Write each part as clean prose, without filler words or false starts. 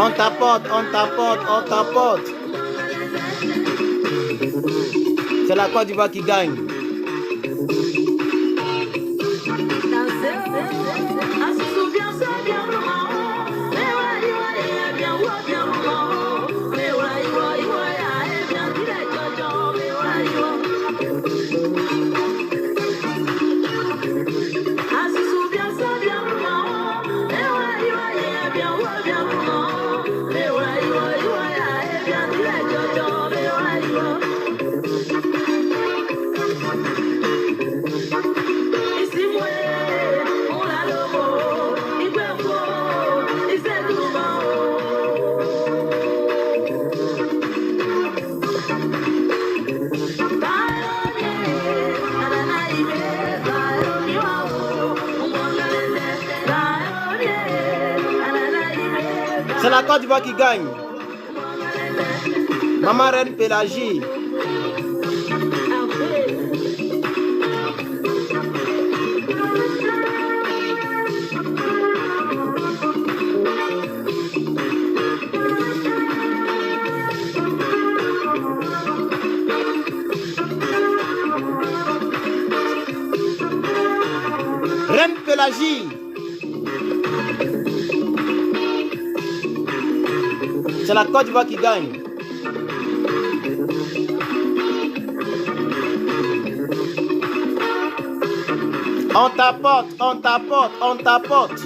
On tapote, on tapote, on tapote. C'est la Côte d'Ivoire qui gagne. C'est la Côte d'Ivoire qui gagne. Maman Reine Pélagie. Reine Pélagie. C'est la Côte d'Ivoire qui gagne. On tapote, on tapote, on tapote.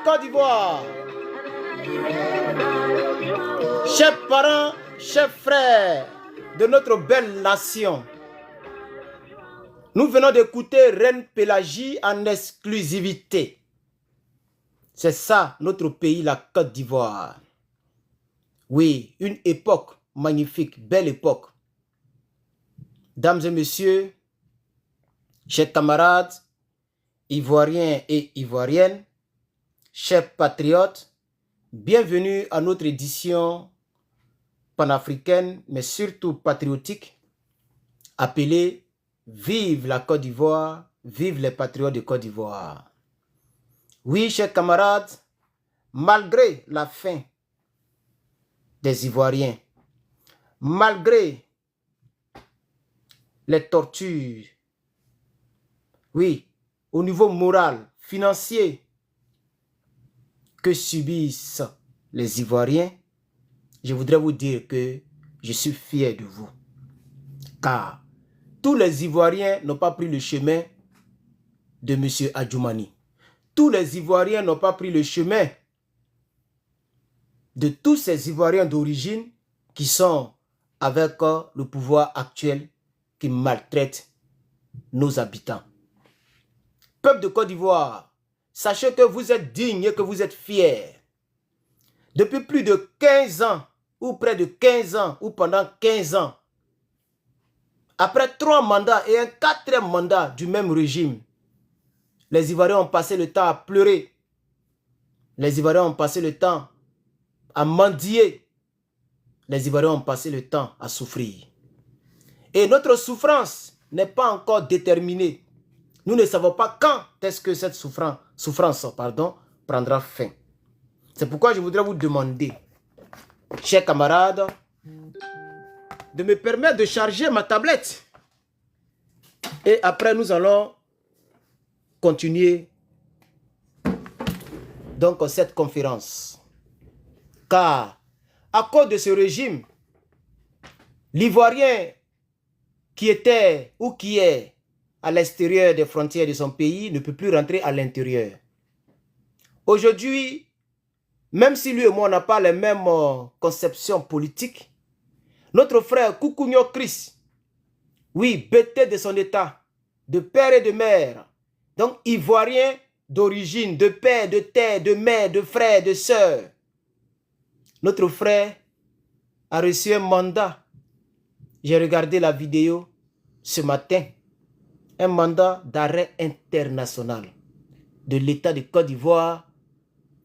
Côte d'Ivoire. Chers parents, chers frères de notre belle nation, nous venons d'écouter Reine Pélagie en exclusivité. C'est ça notre pays, la Côte d'Ivoire. Oui, une époque magnifique, belle époque. Dames et messieurs, chers camarades, Ivoiriens et Ivoiriennes, chers patriotes, bienvenue à notre édition panafricaine, mais surtout patriotique, appelée Vive la Côte d'Ivoire, vive les patriotes de Côte d'Ivoire. Oui, chers camarades, malgré la faim des Ivoiriens, malgré les tortures, oui, au niveau moral, financier, que subissent les Ivoiriens, je voudrais vous dire que je suis fier de vous. Car tous les Ivoiriens n'ont pas pris le chemin de M. Adjoumani. Tous les Ivoiriens n'ont pas pris le chemin de tous ces Ivoiriens d'origine qui sont avec le pouvoir actuel qui maltraite nos habitants. Peuple de Côte d'Ivoire, sachez que vous êtes dignes et que vous êtes fiers. Depuis plus de 15 ans, ou près de 15 ans, ou pendant 15 ans, après 3 mandats et un 4e mandat du même régime, les Ivoiriens ont passé le temps à pleurer. Les Ivoiriens ont passé le temps à mendier. Les Ivoiriens ont passé le temps à souffrir. Et notre souffrance n'est pas encore déterminée. Nous ne savons pas quand est-ce que cette souffrance prendra fin. C'est pourquoi je voudrais vous demander, chers camarades, de me permettre de charger ma tablette. Et après, nous allons continuer donc cette conférence. Car à cause de ce régime, l'Ivoirien qui était ou qui est à l'extérieur des frontières de son pays ne peut plus rentrer à l'intérieur. Aujourd'hui, même si lui et moi on n'a pas les mêmes conceptions politiques, notre frère Koukounio Chris, oui, bêté de son état, de père et de mère, donc ivoirien d'origine, de père, de terre, de mère, de frère, de sœur, notre frère a reçu un mandat. J'ai regardé la vidéo ce matin. Un mandat d'arrêt international de l'État de Côte d'Ivoire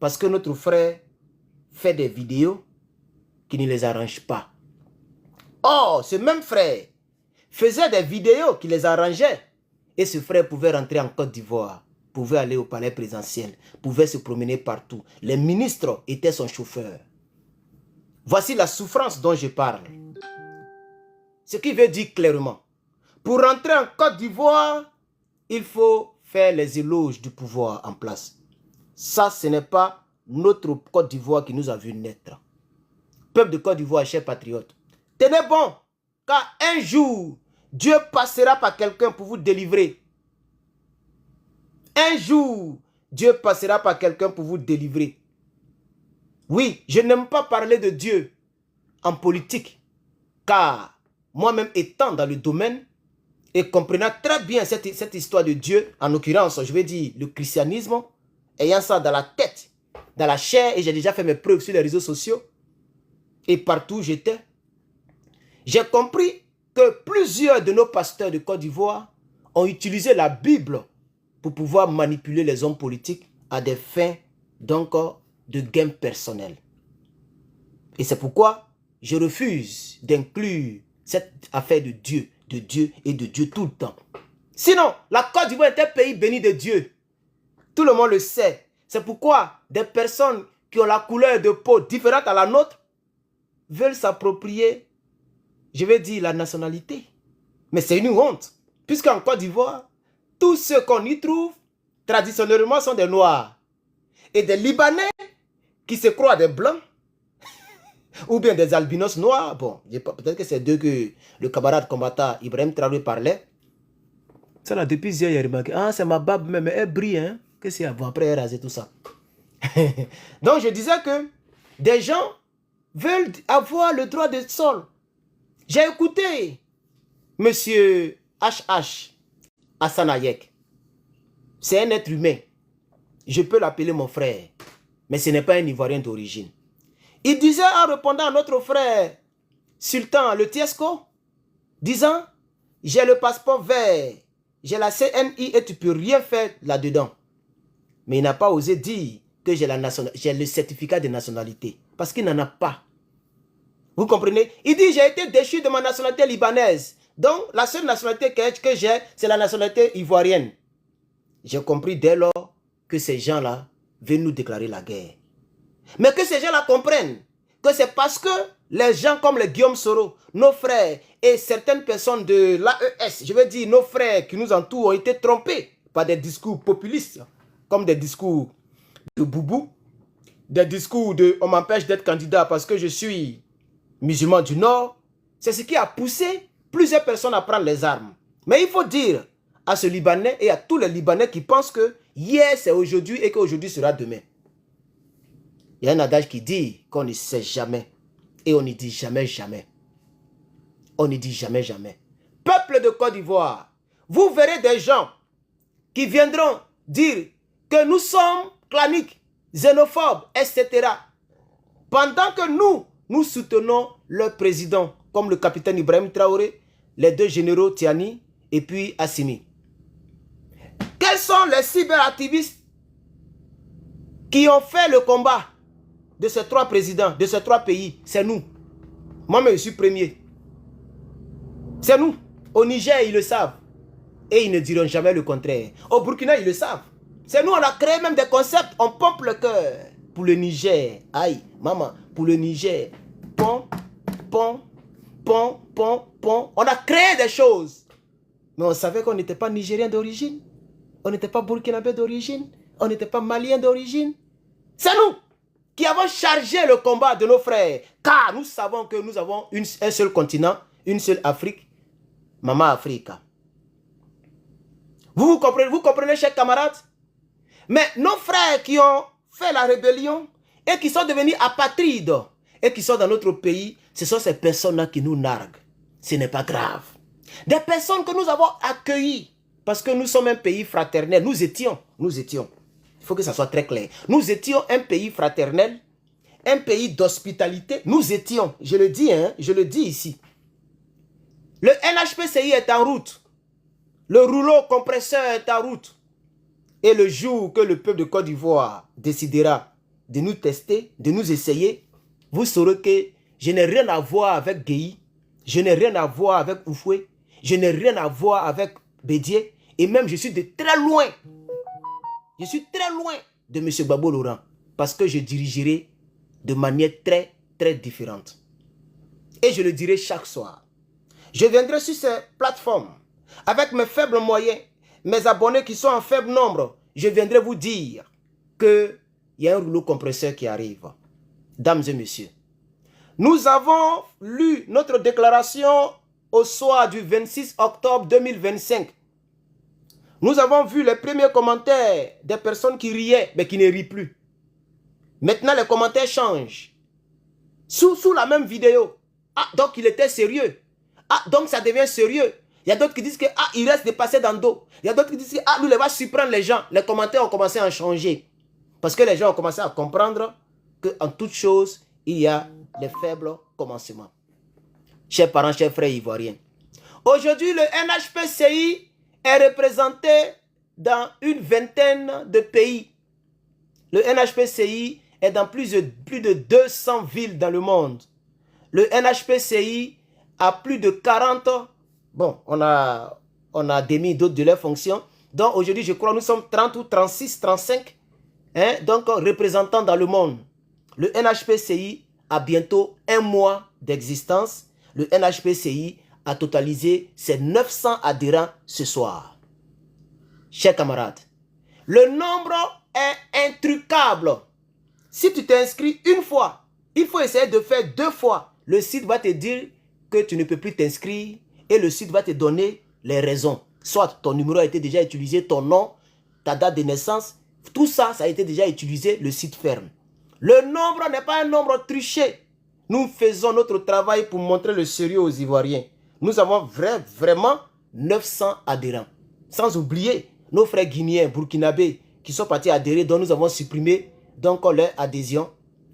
parce que notre frère fait des vidéos qui ne les arrangent pas. Or, ce même frère faisait des vidéos qui les arrangeaient et ce frère pouvait rentrer en Côte d'Ivoire, pouvait aller au palais présidentiel, pouvait se promener partout. Les ministres étaient son chauffeur. Voici la souffrance dont je parle. Ce qui veut dire clairement, pour rentrer en Côte d'Ivoire, il faut faire les éloges du pouvoir en place. Ça, ce n'est pas notre Côte d'Ivoire qui nous a vu naître. Peuple de Côte d'Ivoire, chers patriotes, tenez bon, car un jour, Dieu passera par quelqu'un pour vous délivrer. Un jour, Dieu passera par quelqu'un pour vous délivrer. Oui, je n'aime pas parler de Dieu en politique, car moi-même étant dans le domaine et comprenant très bien cette histoire de Dieu, en l'occurrence, je vais dire le christianisme, ayant ça dans la tête, dans la chair, et j'ai déjà fait mes preuves sur les réseaux sociaux, et partout où j'étais, j'ai compris que plusieurs de nos pasteurs de Côte d'Ivoire ont utilisé la Bible pour pouvoir manipuler les hommes politiques à des fins donc de gain personnel. Et c'est pourquoi je refuse d'inclure cette affaire de Dieu et de Dieu tout le temps. Sinon, la Côte d'Ivoire est un pays béni de Dieu. Tout le monde le sait. C'est pourquoi des personnes qui ont la couleur de peau différente à la nôtre veulent s'approprier, je vais dire, la nationalité. Mais c'est une honte. Puisqu'en Côte d'Ivoire, tous ceux qu'on y trouve, traditionnellement, sont des Noirs. Et des Libanais qui se croient des Blancs. Ou bien des albinos noirs. Bon, peut-être que c'est d'eux que le camarade combattant Ibrahim Traoré parlait. Ça là, depuis hier, il a remarqué. Ah, c'est ma barbe même, elle brille, hein. Qu'est-ce qu'il y a? Bon, après, elle a rasé tout ça. Donc, je disais que des gens veulent avoir le droit de sol. J'ai écouté Monsieur HH Hassan Hayek. C'est un être humain. Je peux l'appeler mon frère. Mais ce n'est pas un Ivoirien d'origine. Il disait en répondant à notre frère Sultan Le Tiesco, disant, j'ai le passeport vert, j'ai la CNI et tu peux rien faire là-dedans. Mais il n'a pas osé dire que j'ai le certificat de nationalité. Parce qu'il n'en a pas. Vous comprenez? Il dit, j'ai été déchu de ma nationalité libanaise. Donc, la seule nationalité que j'ai, c'est la nationalité ivoirienne. J'ai compris dès lors que ces gens-là veulent nous déclarer la guerre. Mais que ces gens-là comprennent que c'est parce que les gens comme les Guillaume Soro, nos frères et certaines personnes de l'AES, je veux dire nos frères qui nous entourent, ont été trompés par des discours populistes, comme des discours de Boubou, des discours de on m'empêche d'être candidat parce que je suis musulman du Nord. C'est ce qui a poussé plusieurs personnes à prendre les armes. Mais il faut dire à ce Libanais et à tous les Libanais qui pensent que hier c'est aujourd'hui et qu'aujourd'hui sera demain. Il y a un adage qui dit qu'on ne sait jamais et on ne dit jamais jamais. On ne dit jamais jamais. Peuple de Côte d'Ivoire, vous verrez des gens qui viendront dire que nous sommes claniques, xénophobes, etc. Pendant que nous soutenons leur président, comme le capitaine Ibrahim Traoré, les deux généraux Tiani et puis Assimi. Quels sont les cyberactivistes qui ont fait le combat de ces trois présidents, de ces trois pays? C'est nous. Moi-même, je suis premier. C'est nous. Au Niger, ils le savent. Et ils ne diront jamais le contraire. Au Burkina, ils le savent. C'est nous, on a créé même des concepts. On pompe le cœur. Pour le Niger. Aïe, maman. Pour le Niger. Pom, pom, pom, pom, pom. On a créé des choses. Mais on savait qu'on n'était pas Nigérien d'origine. On n'était pas Burkinabé d'origine. On n'était pas Malien d'origine. C'est nous qui avons chargé le combat de nos frères. Car nous savons que nous avons un seul continent, une seule Afrique. Maman Africa. Vous comprenez, chers camarades? Mais nos frères qui ont fait la rébellion et qui sont devenus apatrides et qui sont dans notre pays, ce sont ces personnes-là qui nous narguent. Ce n'est pas grave. Des personnes que nous avons accueillies parce que nous sommes un pays fraternel. Nous étions. Il faut que ça soit très clair. Nous étions un pays fraternel, un pays d'hospitalité. Nous étions, je le dis ici. Le NHPCI est en route. Le rouleau compresseur est en route. Et le jour que le peuple de Côte d'Ivoire décidera de nous tester, de nous essayer, vous saurez que je n'ai rien à voir avec Guéhi, je n'ai rien à voir avec Oufoué, je n'ai rien à voir avec Bédié, et même je suis de très loin. Je suis très loin de M. Gbagbo Laurent, parce que je dirigerai de manière très, très différente. Et je le dirai chaque soir. Je viendrai sur ces plateformes, avec mes faibles moyens, mes abonnés qui sont en faible nombre, je viendrai vous dire qu'il y a un rouleau compresseur qui arrive. Dames et messieurs, nous avons lu notre déclaration au soir du 26 octobre 2025. Nous avons vu les premiers commentaires des personnes qui riaient, mais qui ne rient plus. Maintenant, les commentaires changent. Sous la même vidéo. Ah, donc il était sérieux. Ah, donc ça devient sérieux. Il y a d'autres qui disent que ah, il reste de passer dans le dos. Il y a d'autres qui disent que ah, lui, il va surprendre les gens. Les commentaires ont commencé à changer. Parce que les gens ont commencé à comprendre qu'en toute chose, il y a les faibles commencements. Chers parents, chers frères ivoiriens. Aujourd'hui, le NHPCI est représenté dans une vingtaine de pays. Le NHPCI est dans plus de 200 villes dans le monde. Le NHPCI a plus de 40... Bon, on a démis d'autres de leurs fonctions. Donc aujourd'hui, je crois, nous sommes 30 ou 36, 35 donc représentants dans le monde. Le NHPCI a bientôt 1 mois d'existence. Le NHPCI a totalisé ses 900 adhérents ce soir. Chers camarades, le nombre est intrucable. Si tu t'inscris une fois, il faut essayer de faire 2 fois. Le site va te dire que tu ne peux plus t'inscrire et le site va te donner les raisons. Soit ton numéro a été déjà utilisé, ton nom, ta date de naissance, tout ça, ça a été déjà utilisé, le site ferme. Le nombre n'est pas un nombre triché. Nous faisons notre travail pour montrer le sérieux aux Ivoiriens. Nous avons vraiment 900 adhérents. Sans oublier nos frères guinéens, burkinabés, qui sont partis adhérer, dont nous avons supprimé donc leur adhésion.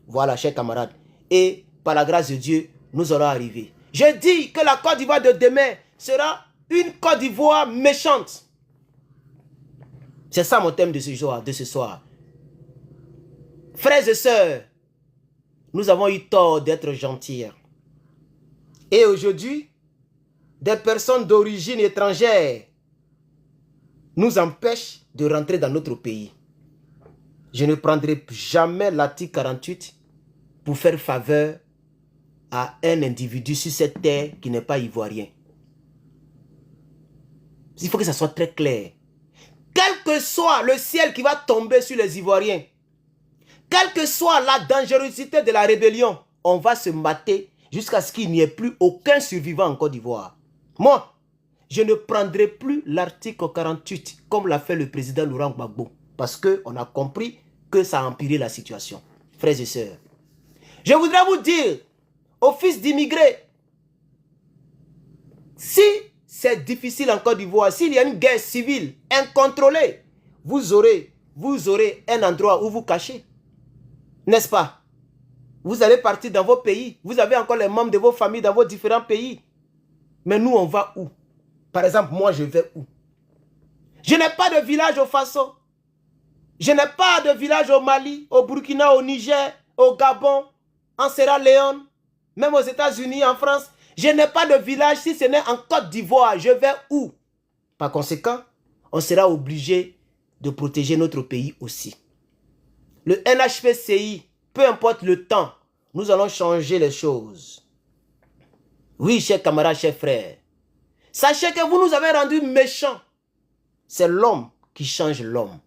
Voilà, chers camarades. Et par la grâce de Dieu, nous allons arriver. Je dis que la Côte d'Ivoire de demain sera une Côte d'Ivoire méchante. C'est ça mon thème de ce soir. Frères et sœurs, nous avons eu tort d'être gentils. Et aujourd'hui, des personnes d'origine étrangère nous empêchent de rentrer dans notre pays. Je ne prendrai jamais l'article 48 pour faire faveur à un individu sur cette terre qui n'est pas ivoirien. Il faut que ça soit très clair. Quel que soit le ciel qui va tomber sur les Ivoiriens, quelle que soit la dangerosité de la rébellion, on va se mater jusqu'à ce qu'il n'y ait plus aucun survivant en Côte d'Ivoire. Moi, je ne prendrai plus l'article 48 comme l'a fait le président Laurent Gbagbo, parce qu'on a compris que ça a empiré la situation. Frères et sœurs, je voudrais vous dire, aux fils d'immigrés, si c'est difficile en Côte d'Ivoire, s'il y a une guerre civile incontrôlée, vous aurez vous aurez un endroit où vous cachez. N'est-ce pas? Vous allez partir dans vos pays. Vous avez encore les membres de vos familles dans vos différents pays. Mais nous, on va où? Par exemple, moi, je vais où? Je n'ai pas de village au Faso. Je n'ai pas de village au Mali, au Burkina, au Niger, au Gabon, en Sierra Leone, même aux États-Unis, en France. Je n'ai pas de village si ce n'est en Côte d'Ivoire. Je vais où? Par conséquent, on sera obligé de protéger notre pays aussi. Le NHPCI, peu importe le temps, nous allons changer les choses. Oui, chers camarades, chers frères. Sachez que vous nous avez rendus méchants. C'est l'homme qui change l'homme.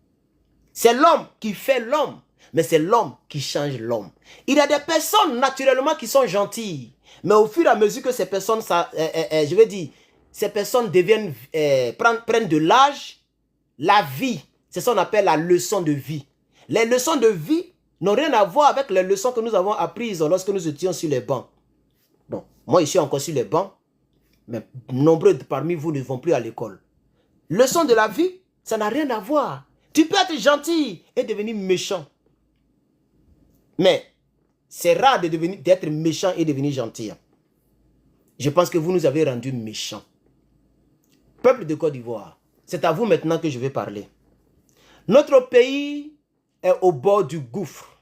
C'est l'homme qui fait l'homme, mais c'est l'homme qui change l'homme. Il y a des personnes naturellement qui sont gentilles, mais au fur et à mesure que ces personnes, je veux dire, ces personnes deviennent, prennent de l'âge, la vie, c'est ce qu'on appelle la leçon de vie. Les leçons de vie n'ont rien à voir avec les leçons que nous avons apprises lorsque nous étions sur les bancs. Bon, moi je suis encore sur les bancs, mais nombreux parmi vous ne vont plus à l'école. Leçon de la vie, ça n'a rien à voir. Tu peux être gentil et devenir méchant. Mais c'est rare d'être méchant et devenir gentil. Je pense que vous nous avez rendus méchants. Peuple de Côte d'Ivoire, c'est à vous maintenant que je vais parler. Notre pays est au bord du gouffre.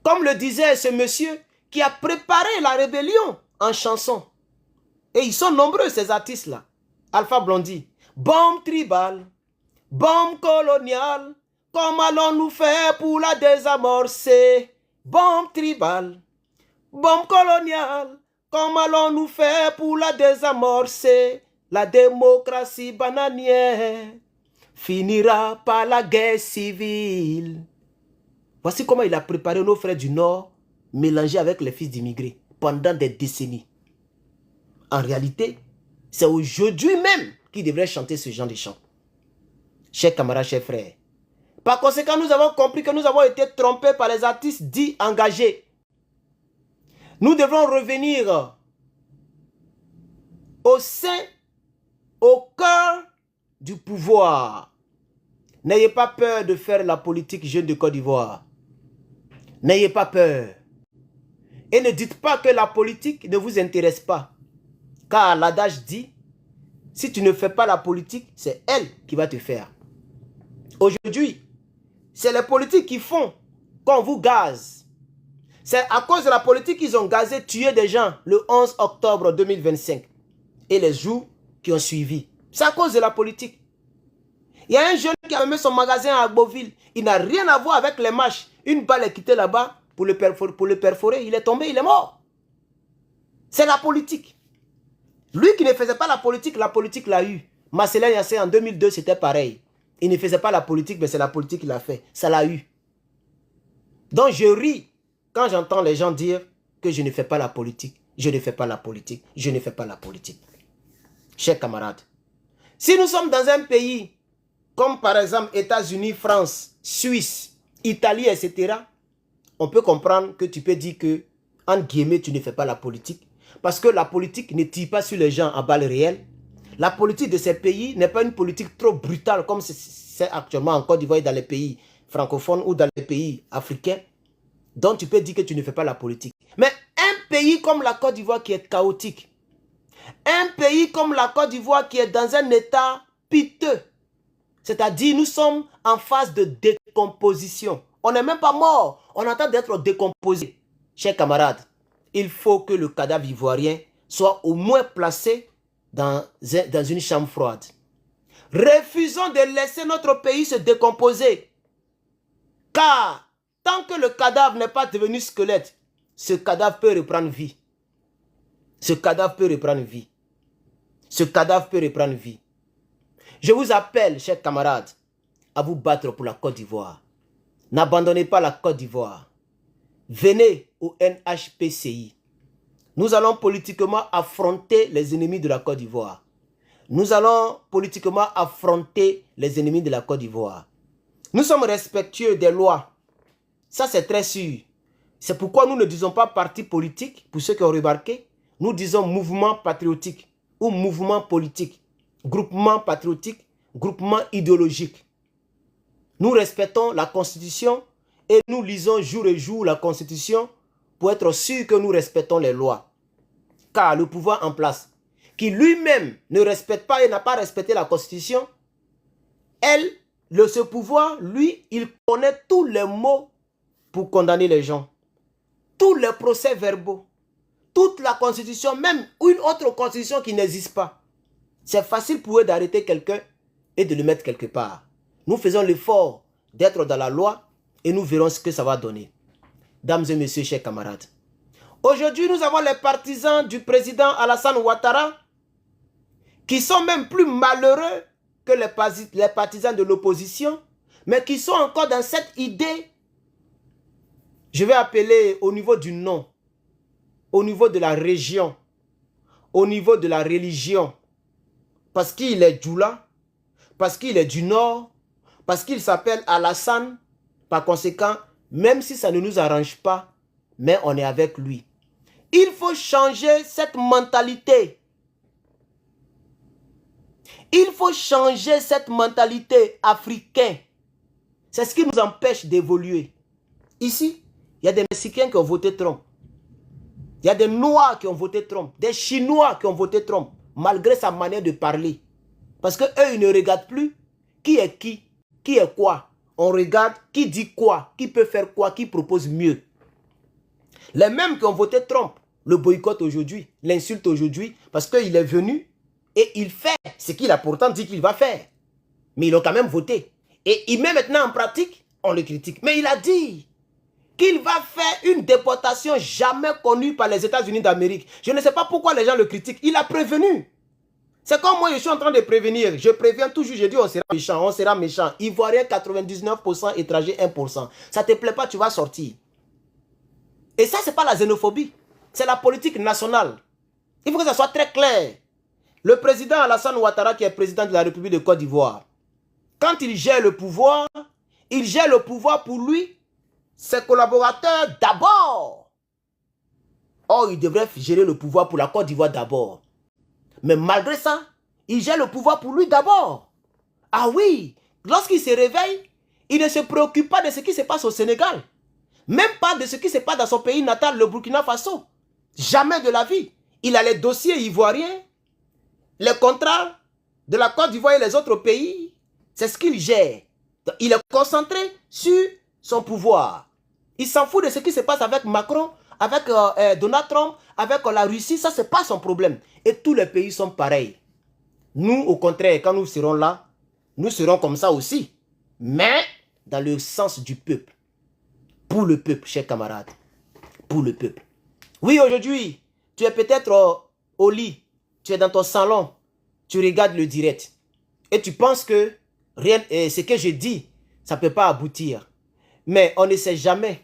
Comme le disait ce monsieur qui a préparé la rébellion en chanson. Et ils sont nombreux ces artistes-là. Alpha Blondy, bombe tribale. Bombe coloniale, comment allons-nous faire pour la désamorcer? Bombe tribale, bombe coloniale, comment allons-nous faire pour la désamorcer? La démocratie bananière finira par la guerre civile. Voici comment il a préparé nos frères du Nord, mélangés avec les fils d'immigrés, pendant des décennies. En réalité, c'est aujourd'hui même qu'il devrait chanter ce genre de chants. Chers camarades, chers frères. Par conséquent, nous avons compris que nous avons été trompés par les artistes dits engagés. Nous devrons revenir au sein, au cœur du pouvoir. N'ayez pas peur de faire la politique jeune de Côte d'Ivoire. N'ayez pas peur. Et ne dites pas que la politique ne vous intéresse pas. Car l'adage dit, si tu ne fais pas la politique, c'est elle qui va te faire. Aujourd'hui, c'est les politiques qui font qu'on vous gaze. C'est à cause de la politique qu'ils ont gazé, tué des gens le 11 octobre 2025 et les jours qui ont suivi. C'est à cause de la politique. Il y a un jeune qui a mis son magasin à Agboville. Il n'a rien à voir avec les marches. Une balle est quittée là-bas pour le perforer. Il est tombé, il est mort. C'est la politique. Lui qui ne faisait pas la politique l'a eu. Marcelin Yassé en 2002, c'était pareil. Il ne faisait pas la politique, mais c'est la politique qu'il a fait. Ça l'a eu. Donc je ris quand j'entends les gens dire que je ne fais pas la politique. Je ne fais pas la politique. Je ne fais pas la politique. Chers camarades, si nous sommes dans un pays comme par exemple États-Unis, France, Suisse, Italie, etc., on peut comprendre que tu peux dire que, entre guillemets, tu ne fais pas la politique. Parce que la politique ne tire pas sur les gens à balles réelles. La politique de ces pays n'est pas une politique trop brutale comme c'est actuellement en Côte d'Ivoire et dans les pays francophones ou dans les pays africains. Donc tu peux dire que tu ne fais pas la politique. Mais un pays comme la Côte d'Ivoire qui est chaotique, un pays comme la Côte d'Ivoire qui est dans un état piteux, c'est-à-dire nous sommes en phase de décomposition. On n'est même pas mort, on attend d'être décomposé. Chers camarades, il faut que le cadavre ivoirien soit au moins placé dans une chambre froide. Refusons de laisser notre pays se décomposer. Car tant que le cadavre n'est pas devenu squelette, ce cadavre peut reprendre vie. Ce cadavre peut reprendre vie. Ce cadavre peut reprendre vie. Je vous appelle, chers camarades, à vous battre pour la Côte d'Ivoire. N'abandonnez pas la Côte d'Ivoire. Venez au NHPCI. Nous allons politiquement affronter les ennemis de la Côte d'Ivoire. Nous allons politiquement affronter les ennemis de la Côte d'Ivoire. Nous sommes respectueux des lois. Ça, c'est très sûr. C'est pourquoi nous ne disons pas parti politique, pour ceux qui ont remarqué. Nous disons mouvement patriotique ou mouvement politique. Groupement patriotique, groupement idéologique. Nous respectons la Constitution et nous lisons jour et jour la Constitution pour être sûr que nous respectons les lois. Car le pouvoir en place, qui lui-même ne respecte pas et n'a pas respecté la Constitution, ce pouvoir, lui, il connaît tous les mots pour condamner les gens. Tous les procès verbaux, toute la Constitution, même une autre Constitution qui n'existe pas. C'est facile pour eux d'arrêter quelqu'un et de le mettre quelque part. Nous faisons l'effort d'être dans la loi et nous verrons ce que ça va donner. Dames et messieurs, chers camarades. Aujourd'hui, nous avons les partisans du président Alassane Ouattara qui sont même plus malheureux que les partisans de l'opposition, mais qui sont encore dans cette idée, je vais appeler au niveau du nom, au niveau de la région, au niveau de la religion, parce qu'il est Djoula, parce qu'il est du Nord, parce qu'il s'appelle Alassane. Par conséquent, même si ça ne nous arrange pas, mais on est avec lui. Il faut changer cette mentalité. Il faut changer cette mentalité africaine. C'est ce qui nous empêche d'évoluer. Ici, il y a des Mexicains qui ont voté Trump. Il y a des Noirs qui ont voté Trump. Des Chinois qui ont voté Trump. Malgré sa manière de parler. Parce qu'eux, ils ne regardent plus qui est quoi. On regarde qui dit quoi, qui peut faire quoi, qui propose mieux. Les mêmes qui ont voté Trump le boycottent aujourd'hui, l'insultent aujourd'hui, parce qu'il est venu et il fait ce qu'il a pourtant dit qu'il va faire. Mais ils l'ont quand même voté. Et il met maintenant en pratique, on le critique. Mais il a dit qu'il va faire une déportation jamais connue par les États-Unis d'Amérique. Je ne sais pas pourquoi les gens le critiquent. Il a prévenu. C'est comme moi, je suis en train de prévenir. Je préviens toujours, je dis on sera méchant, on sera méchant. Ivoirien 99%, étranger 1%. Ça ne te plaît pas, tu vas sortir. Et ça, ce n'est pas la xénophobie. C'est la politique nationale. Il faut que ça soit très clair. Le président Alassane Ouattara, qui est président de la République de Côte d'Ivoire, quand il gère le pouvoir pour lui, ses collaborateurs d'abord. Or, il devrait gérer le pouvoir pour la Côte d'Ivoire d'abord. Mais malgré ça, il gère le pouvoir pour lui d'abord. Ah oui, lorsqu'il se réveille, il ne se préoccupe pas de ce qui se passe au Sénégal. Même pas de ce qui se passe dans son pays natal, le Burkina Faso. Jamais de la vie. Il a les dossiers ivoiriens, les contrats de la Côte d'Ivoire et les autres pays. C'est ce qu'il gère. Il est concentré sur son pouvoir. Il s'en fout de ce qui se passe avec Macron, avec Donald Trump, avec la Russie. Ça, ce n'est pas son problème. Et tous les pays sont pareils. Nous, au contraire, quand nous serons là, nous serons comme ça aussi. Mais dans le sens du peuple. Pour le peuple, chers camarades. Pour le peuple. Oui, aujourd'hui, tu es peut-être au lit. Tu es dans ton salon. Tu regardes le direct. Et tu penses que rien, ce que je dis, ça ne peut pas aboutir. Mais on ne sait jamais.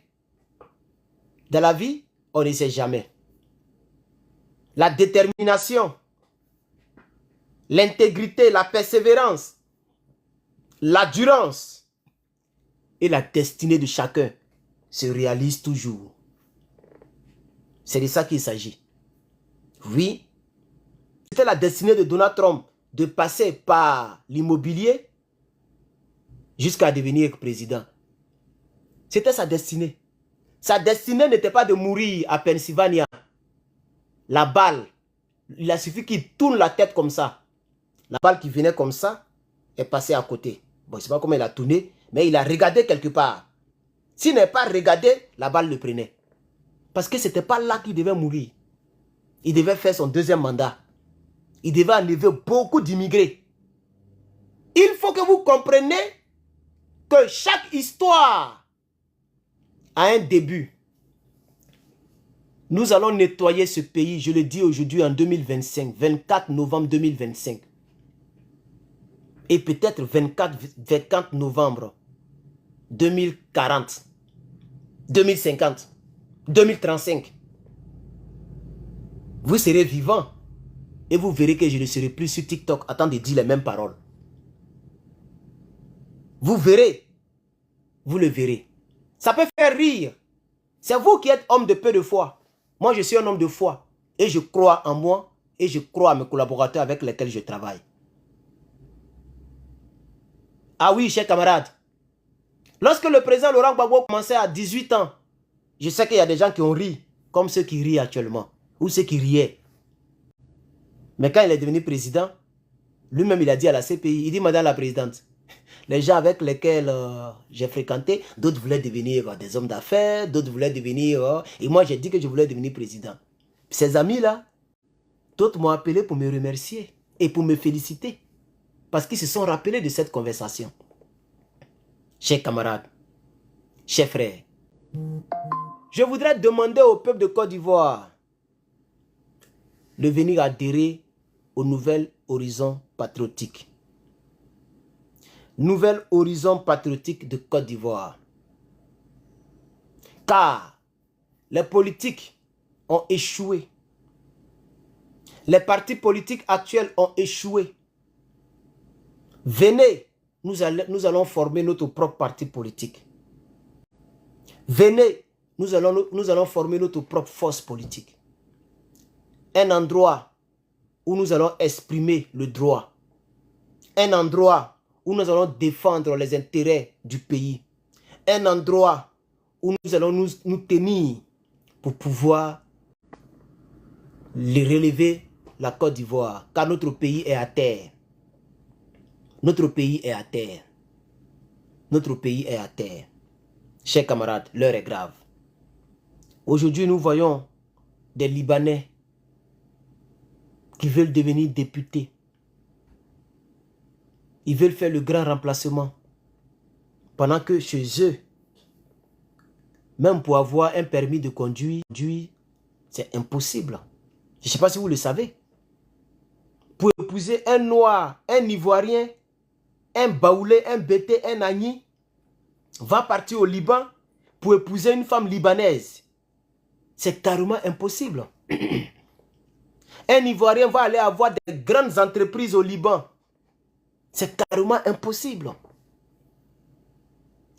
Dans la vie, on ne sait jamais. La détermination, l'intégrité, la persévérance, l'endurance et la destinée de chacun se réalisent toujours. C'est de ça qu'il s'agit. Oui, c'était la destinée de Donald Trump de passer par l'immobilier jusqu'à devenir président. C'était sa destinée. Sa destinée n'était pas de mourir à Pennsylvania. La balle, il a suffi qu'il tourne la tête comme ça. La balle qui venait comme ça est passée à côté. Bon, je ne sais pas comment il a tourné, mais il a regardé quelque part. S'il n'est pas regardé, la balle le prenait. Parce que ce n'était pas là qu'il devait mourir. Il devait faire son deuxième mandat. Il devait enlever beaucoup d'immigrés. Il faut que vous compreniez que chaque histoire a un début. Nous allons nettoyer ce pays, je le dis aujourd'hui en 2025, 24 novembre 2025. Et peut-être 24 novembre 2040, 2050, 2035. Vous serez vivants et vous verrez que je ne serai plus sur TikTok en train de dire les mêmes paroles. Vous verrez, vous le verrez. Ça peut faire rire. C'est vous qui êtes homme de peu de foi. Moi, je suis un homme de foi et je crois en moi et je crois à mes collaborateurs avec lesquels je travaille. Ah oui, chers camarades, Lorsque le président Laurent Gbagbo commençait à 18 ans, je sais qu'il y a des gens qui ont ri, comme ceux qui rient actuellement, ou ceux qui riaient. Mais quand il est devenu président, lui-même il a dit à la CPI, il dit, Madame la Présidente, les gens avec lesquels j'ai fréquenté, d'autres voulaient devenir des hommes d'affaires, d'autres voulaient devenir... et moi j'ai dit que je voulais devenir président. Ces amis-là, d'autres m'ont appelé pour me remercier et pour me féliciter. Parce qu'ils se sont rappelés de cette conversation. Chers camarades, chers frères, je voudrais demander au peuple de Côte d'Ivoire de venir adhérer au Nouvel Horizon Patriotique. Nouvel Horizon Patriotique de Côte d'Ivoire. Car les politiques ont échoué. Les partis politiques actuels ont échoué. Venez, nous allons former notre propre parti politique. Venez, nous allons former notre propre force politique. Un endroit où nous allons exprimer le droit. Un endroit où nous allons défendre les intérêts du pays. Un endroit où nous allons nous tenir pour pouvoir relever la Côte d'Ivoire. Car notre pays est à terre. Notre pays est à terre. Notre pays est à terre. Chers camarades, l'heure est grave. Aujourd'hui, nous voyons des Libanais qui veulent devenir députés. Ils veulent faire le grand remplacement. Pendant que chez eux, même pour avoir un permis de conduire, c'est impossible. Je ne sais pas si vous le savez. Pour épouser un Noir, un Ivoirien, un Baoulé, un Bété, un Agni, va partir au Liban pour épouser une femme libanaise. C'est carrément impossible. Un Ivoirien va aller avoir des grandes entreprises au Liban. C'est carrément impossible.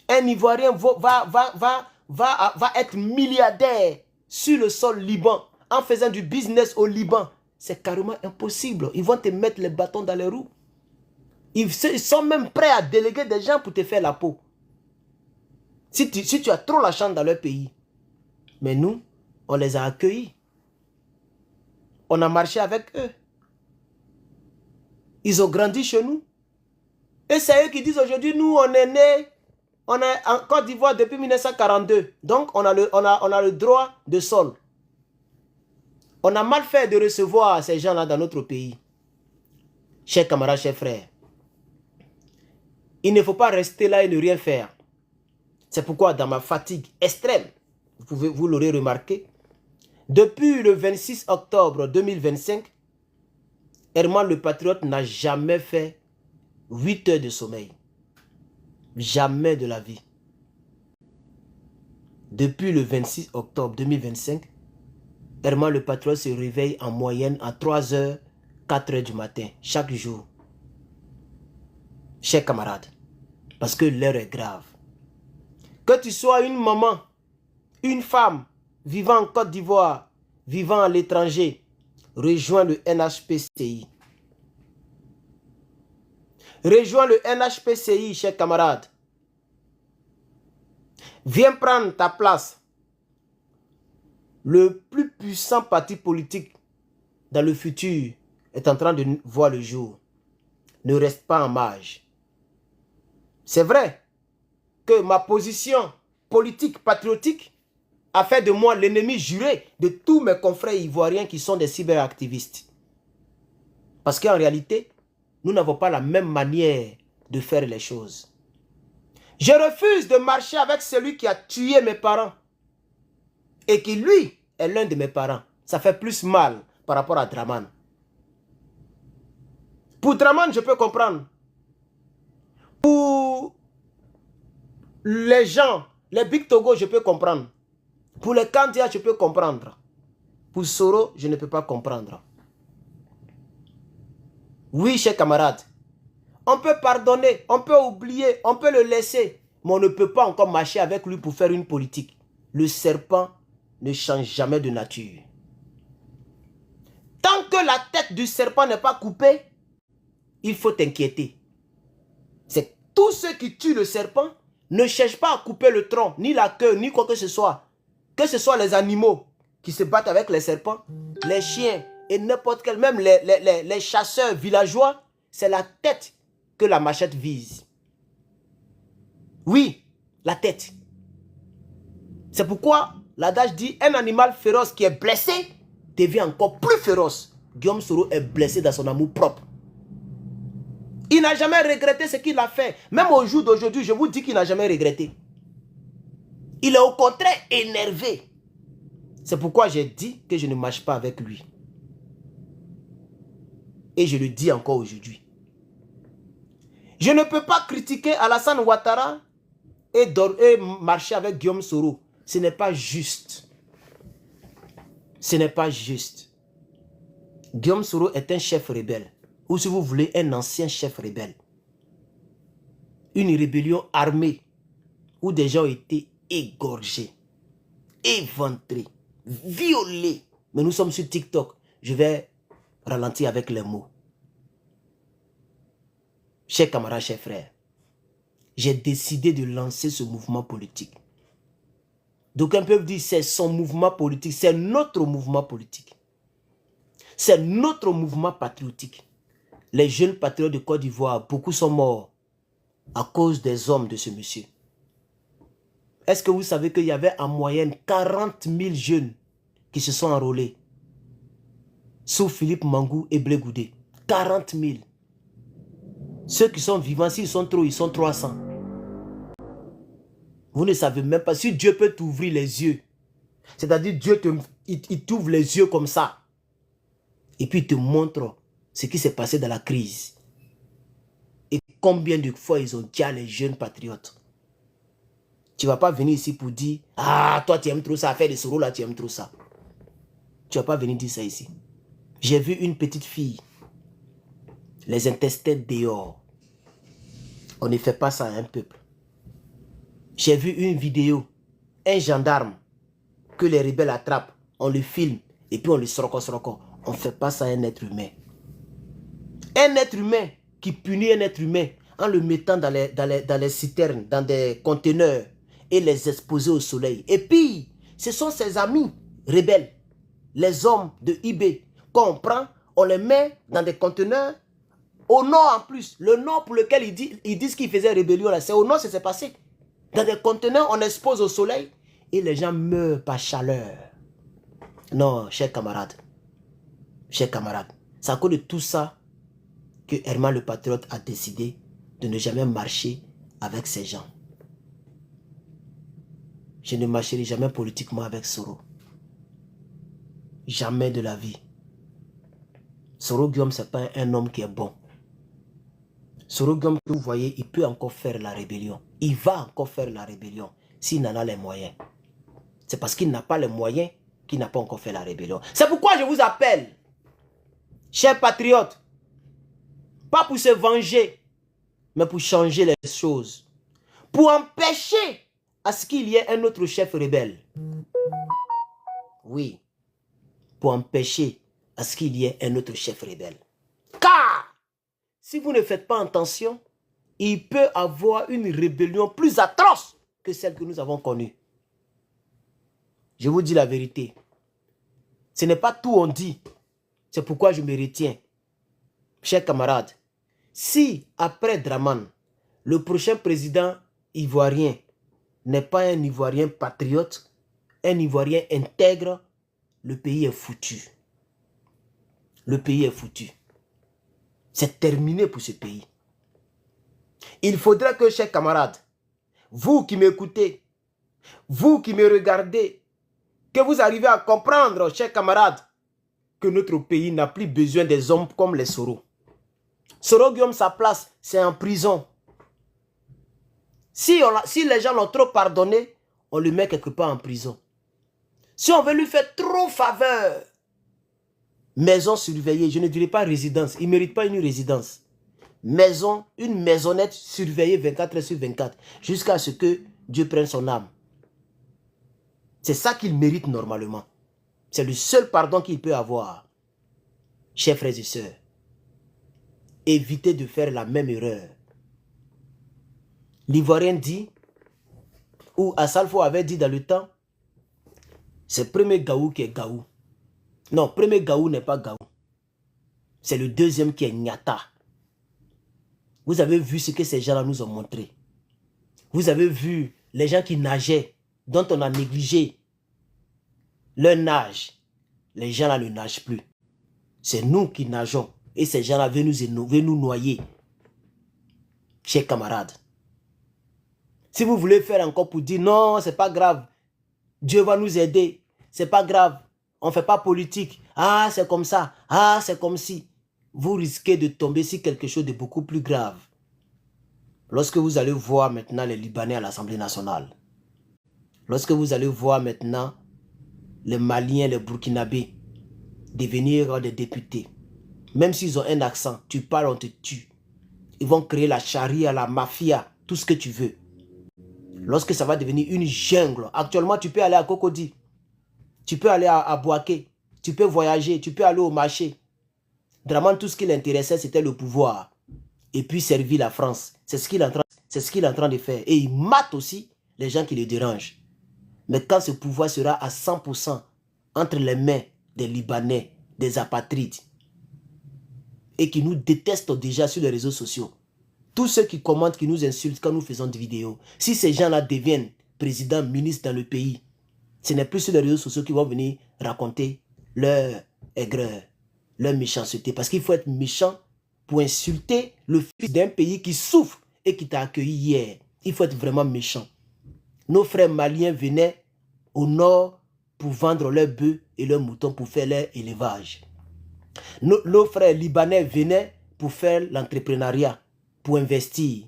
Un Ivoirien va être milliardaire sur le sol liban en faisant du business au Liban. C'est carrément impossible. Ils vont te mettre les bâtons dans les roues. Ils sont même prêts à déléguer des gens pour te faire la peau. Si tu as trop la chance dans leur pays. Mais nous, on les a accueillis. On a marché avec eux. Ils ont grandi chez nous. Et c'est eux qui disent aujourd'hui, nous, on est nés, on est en Côte d'Ivoire depuis 1942. Donc, on a le droit de sol. On a mal fait de recevoir ces gens-là dans notre pays. Chers camarades, chers frères, il ne faut pas rester là et ne rien faire. C'est pourquoi dans ma fatigue extrême, vous l'aurez remarqué, depuis le 26 octobre 2025, Herman le Patriote n'a jamais fait 8 heures de sommeil. Jamais de la vie. Depuis le 26 octobre 2025, Herman le Patriote se réveille en moyenne à 3 heures, 4 heures du matin, chaque jour. Chers camarades, parce que l'heure est grave. Que tu sois une maman, une femme, vivant en Côte d'Ivoire, vivant à l'étranger, rejoins le NHPCI. Rejoins le NHPCI, chers camarades. Viens prendre ta place. Le plus puissant parti politique dans le futur est en train de voir le jour. Ne reste pas en marge. C'est vrai que ma position politique, patriotique, a fait de moi l'ennemi juré de tous mes confrères ivoiriens qui sont des cyberactivistes. Parce qu'en réalité, nous n'avons pas la même manière de faire les choses. Je refuse de marcher avec celui qui a tué mes parents et qui, lui, est l'un de mes parents. Ça fait plus mal par rapport à Draman. Pour Draman, je peux comprendre. Pour les gens, les Big Togo, je peux comprendre. Pour les Kandia, je peux comprendre. Pour Soro, je ne peux pas comprendre. Oui, chers camarades, on peut pardonner, on peut oublier, on peut le laisser, mais on ne peut pas encore marcher avec lui pour faire une politique. Le serpent ne change jamais de nature. Tant que la tête du serpent n'est pas coupée, il faut t'inquiéter. C'est tous ceux qui tuent le serpent ne cherche pas à couper le tronc, ni la queue, ni quoi que ce soit. Que ce soit les animaux qui se battent avec les serpents, les chiens et n'importe quel, même les chasseurs villageois, c'est la tête que la machette vise. Oui, la tête. C'est pourquoi l'adage dit, un animal féroce qui est blessé devient encore plus féroce. Guillaume Soro est blessé dans son amour propre. Il n'a jamais regretté ce qu'il a fait. Même au jour d'aujourd'hui, je vous dis qu'il n'a jamais regretté. Il est au contraire énervé. C'est pourquoi j'ai dit que je ne marche pas avec lui. Et je le dis encore aujourd'hui. Je ne peux pas critiquer Alassane Ouattara et marcher avec Guillaume Soro. Ce n'est pas juste. Ce n'est pas juste. Guillaume Soro est un chef rebelle. Ou si vous voulez, un ancien chef rebelle. Une rébellion armée où des gens ont été égorgés, éventrés, violés. Mais nous sommes sur TikTok. Je vais ralentir avec les mots. Chers camarades, chers frères, j'ai décidé de lancer ce mouvement politique. D'aucuns peuvent dire c'est son mouvement politique, c'est notre mouvement politique. C'est notre mouvement patriotique. Les jeunes patriotes de Côte d'Ivoire, beaucoup sont morts à cause des hommes de ce monsieur. Est-ce que vous savez qu'il y avait en moyenne 40 000 jeunes qui se sont enrôlés sous Philippe Mangou et Blé Goudé? 40 000. Ceux qui sont vivants, s'ils sont trop, ils sont 300. Vous ne savez même pas si Dieu peut t'ouvrir les yeux. C'est-à-dire Dieu il t'ouvre les yeux comme ça. Et puis il te montre ce qui s'est passé dans la crise. Et combien de fois ils ont dit à les jeunes patriotes. Tu ne vas pas venir ici pour dire, ah, toi tu aimes trop ça, affaire de Soro là, tu aimes trop ça. Tu ne vas pas venir dire ça ici. J'ai vu une petite fille, les intestins dehors. On ne fait pas ça à un peuple. J'ai vu une vidéo, un gendarme que les rebelles attrapent, on le filme et puis on le sroco. On ne fait pas ça à un être humain. Un être humain qui punit un être humain en le mettant dans les citernes, dans des conteneurs et les exposer au soleil. Et puis, ce sont ses amis rebelles, les hommes de IB, qu'on prend, on les met dans des conteneurs. Au nord en plus, le nord pour lequel ils disent qu'ils faisaient rébellion, c'est au nord que ça s'est passé. Dans des conteneurs, on expose au soleil et les gens meurent par chaleur. Non, chers camarades, c'est à cause de tout ça que Herman le Patriote a décidé de ne jamais marcher avec ces gens. Je ne marcherai jamais politiquement avec Soro. Jamais de la vie. Soro Guillaume, ce n'est pas un homme qui est bon. Soro Guillaume, que vous voyez, il peut encore faire la rébellion. Il va encore faire la rébellion s'il en a les moyens. C'est parce qu'il n'a pas les moyens qu'il n'a pas encore fait la rébellion. C'est pourquoi je vous appelle, chers patriotes, pas pour se venger, mais pour changer les choses. Pour empêcher à ce qu'il y ait un autre chef rebelle. Oui. Pour empêcher à ce qu'il y ait un autre chef rebelle. Car, si vous ne faites pas attention, il peut avoir une rébellion plus atroce que celle que nous avons connue. Je vous dis la vérité. Ce n'est pas tout on dit. C'est pourquoi je me retiens. Chers camarades, si après Draman, le prochain président ivoirien n'est pas un Ivoirien patriote, un Ivoirien intègre, le pays est foutu. Le pays est foutu. C'est terminé pour ce pays. Il faudrait que, chers camarades, vous qui m'écoutez, vous qui me regardez, que vous arrivez à comprendre, chers camarades, que notre pays n'a plus besoin des hommes comme les Soro. Soro Guillaume, sa place, c'est en prison. Si les gens l'ont trop pardonné, on le met quelque part en prison. Si on veut lui faire trop faveur, maison surveillée, je ne dirais pas résidence, il ne mérite pas une résidence. Maison, une maisonnette surveillée 24 heures sur 24, jusqu'à ce que Dieu prenne son âme. C'est ça qu'il mérite normalement. C'est le seul pardon qu'il peut avoir. Chers frères et sœurs, évitez de faire la même erreur. L'Ivoirien dit, où Assalfo avait dit dans le temps, c'est premier Gaou qui est Gaou. Non, premier Gaou n'est pas Gaou. C'est le deuxième qui est Nyata. Vous avez vu ce que ces gens-là nous ont montré. Vous avez vu les gens qui nageaient, dont on a négligé leur nage. Les gens-là ne nagent plus. C'est nous qui nageons. Et ces gens-là veulent nous noyer. Chers camarades. Si vous voulez faire encore pour dire non, c'est pas grave. Dieu va nous aider. C'est pas grave. On ne fait pas politique. Ah, c'est comme ça. Ah, c'est comme si. Vous risquez de tomber sur quelque chose de beaucoup plus grave. Lorsque vous allez voir maintenant les Libanais à l'Assemblée nationale. Lorsque vous allez voir maintenant les Maliens, les Burkinabés devenir des députés. Même s'ils ont un accent, tu parles, on te tue. Ils vont créer la charia, la mafia, tout ce que tu veux. Lorsque ça va devenir une jungle. Actuellement, tu peux aller à Cocody. Tu peux aller à Bouaké. Tu peux voyager. Tu peux aller au marché. Vraiment, tout ce qui l'intéressait, c'était le pouvoir. Et puis servir la France. C'est ce qu'il est en train de faire. Et il mate aussi les gens qui le dérangent. Mais quand ce pouvoir sera à 100% entre les mains des Libanais, des apatrides, et qui nous détestent déjà sur les réseaux sociaux, tous ceux qui commentent, qui nous insultent quand nous faisons des vidéos, si ces gens-là deviennent présidents, ministres dans le pays, ce n'est plus sur les réseaux sociaux qu'ils vont venir raconter leur aigreur, leur méchanceté. Parce qu'il faut être méchant pour insulter le fils d'un pays qui souffre et qui t'a accueilli hier. Il faut être vraiment méchant. Nos frères maliens venaient au nord pour vendre leurs bœufs et leurs moutons pour faire leur élevage. Nos frères libanais venaient pour faire l'entrepreneuriat, pour investir.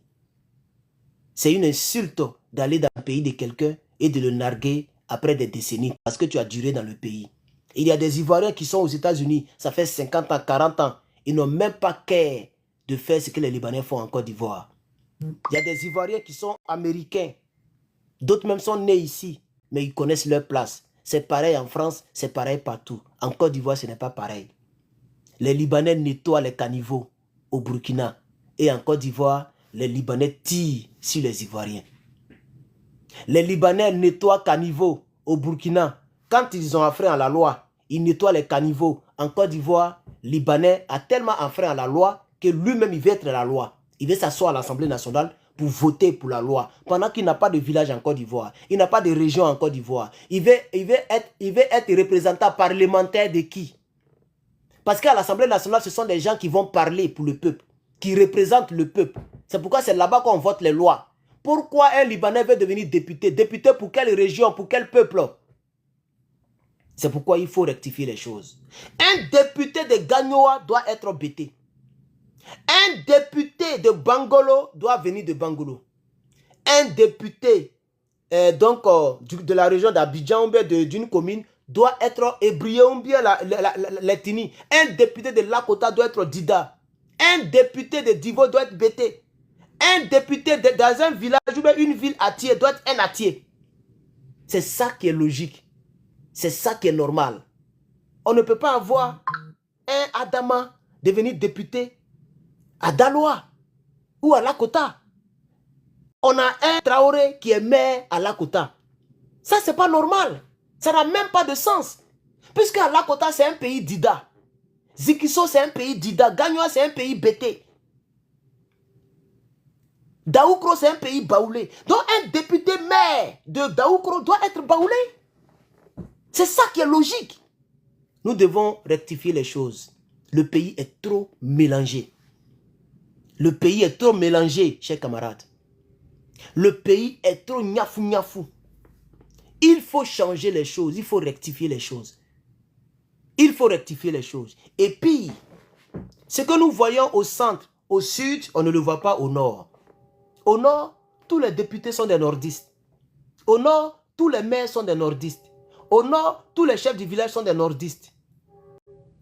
C'est une insulte d'aller dans le pays de quelqu'un et de le narguer après des décennies parce que tu as duré dans le pays. Il y a des Ivoiriens qui sont aux États-Unis, ça fait 50 ans, 40 ans. Ils n'ont même pas care de faire ce que les Libanais font en Côte d'Ivoire. Il y a des Ivoiriens qui sont américains. D'autres même sont nés ici, mais ils connaissent leur place. C'est pareil en France, c'est pareil partout. En Côte d'Ivoire, ce n'est pas pareil. Les Libanais nettoient les caniveaux au Burkina. Et en Côte d'Ivoire, les Libanais tirent sur les Ivoiriens. Les Libanais nettoient caniveaux au Burkina. Quand ils ont enfreint à la loi, ils nettoient les caniveaux. En Côte d'Ivoire, Libanais a tellement enfreint à la loi que lui-même, il veut être la loi. Il veut s'asseoir à l'Assemblée nationale pour voter pour la loi. Pendant qu'il n'a pas de village en Côte d'Ivoire, il n'a pas de région en Côte d'Ivoire. Il veut être représentant parlementaire de qui? Parce qu'à l'Assemblée nationale, ce sont des gens qui vont parler pour le peuple, qui représentent le peuple. C'est pourquoi c'est là-bas qu'on vote les lois. Pourquoi un Libanais veut devenir député? Député pour quelle région? Pour quel peuple? C'est pourquoi il faut rectifier les choses. Un député de Gagnoa doit être bêté. Un député de Bangolo doit venir de Bangolo. Un député de la région d'Abidjan ou d'une commune doit être ébrié ou bien l'ethnie. Un député de Lakota doit être Dida. Un député de Divo doit être bêté. Un député dans un village ou bien une ville Atié doit être un Atié. C'est ça qui est logique. C'est ça qui est normal. On ne peut pas avoir un Adama devenir député à Daloa ou à Lakota. On a un Traoré qui est maire à Lakota. Ça, c'est pas normal. Ça n'a même pas de sens. Puisque à Lakota, c'est un pays d'Ida. Zikiso, c'est un pays d'Ida. Gagnoa, c'est un pays bêté. Daoukro, c'est un pays baoulé. Donc, un député maire de Daoukro doit être baoulé. C'est ça qui est logique. Nous devons rectifier les choses. Le pays est trop mélangé. Le pays est trop mélangé, chers camarades. Le pays est trop niafou. Il faut changer les choses. Il faut rectifier les choses. Il faut rectifier les choses. Et puis, ce que nous voyons au centre, au sud, on ne le voit pas au nord. Au nord, tous les députés sont des nordistes. Au nord, tous les maires sont des nordistes. Au nord, tous les chefs du village sont des nordistes.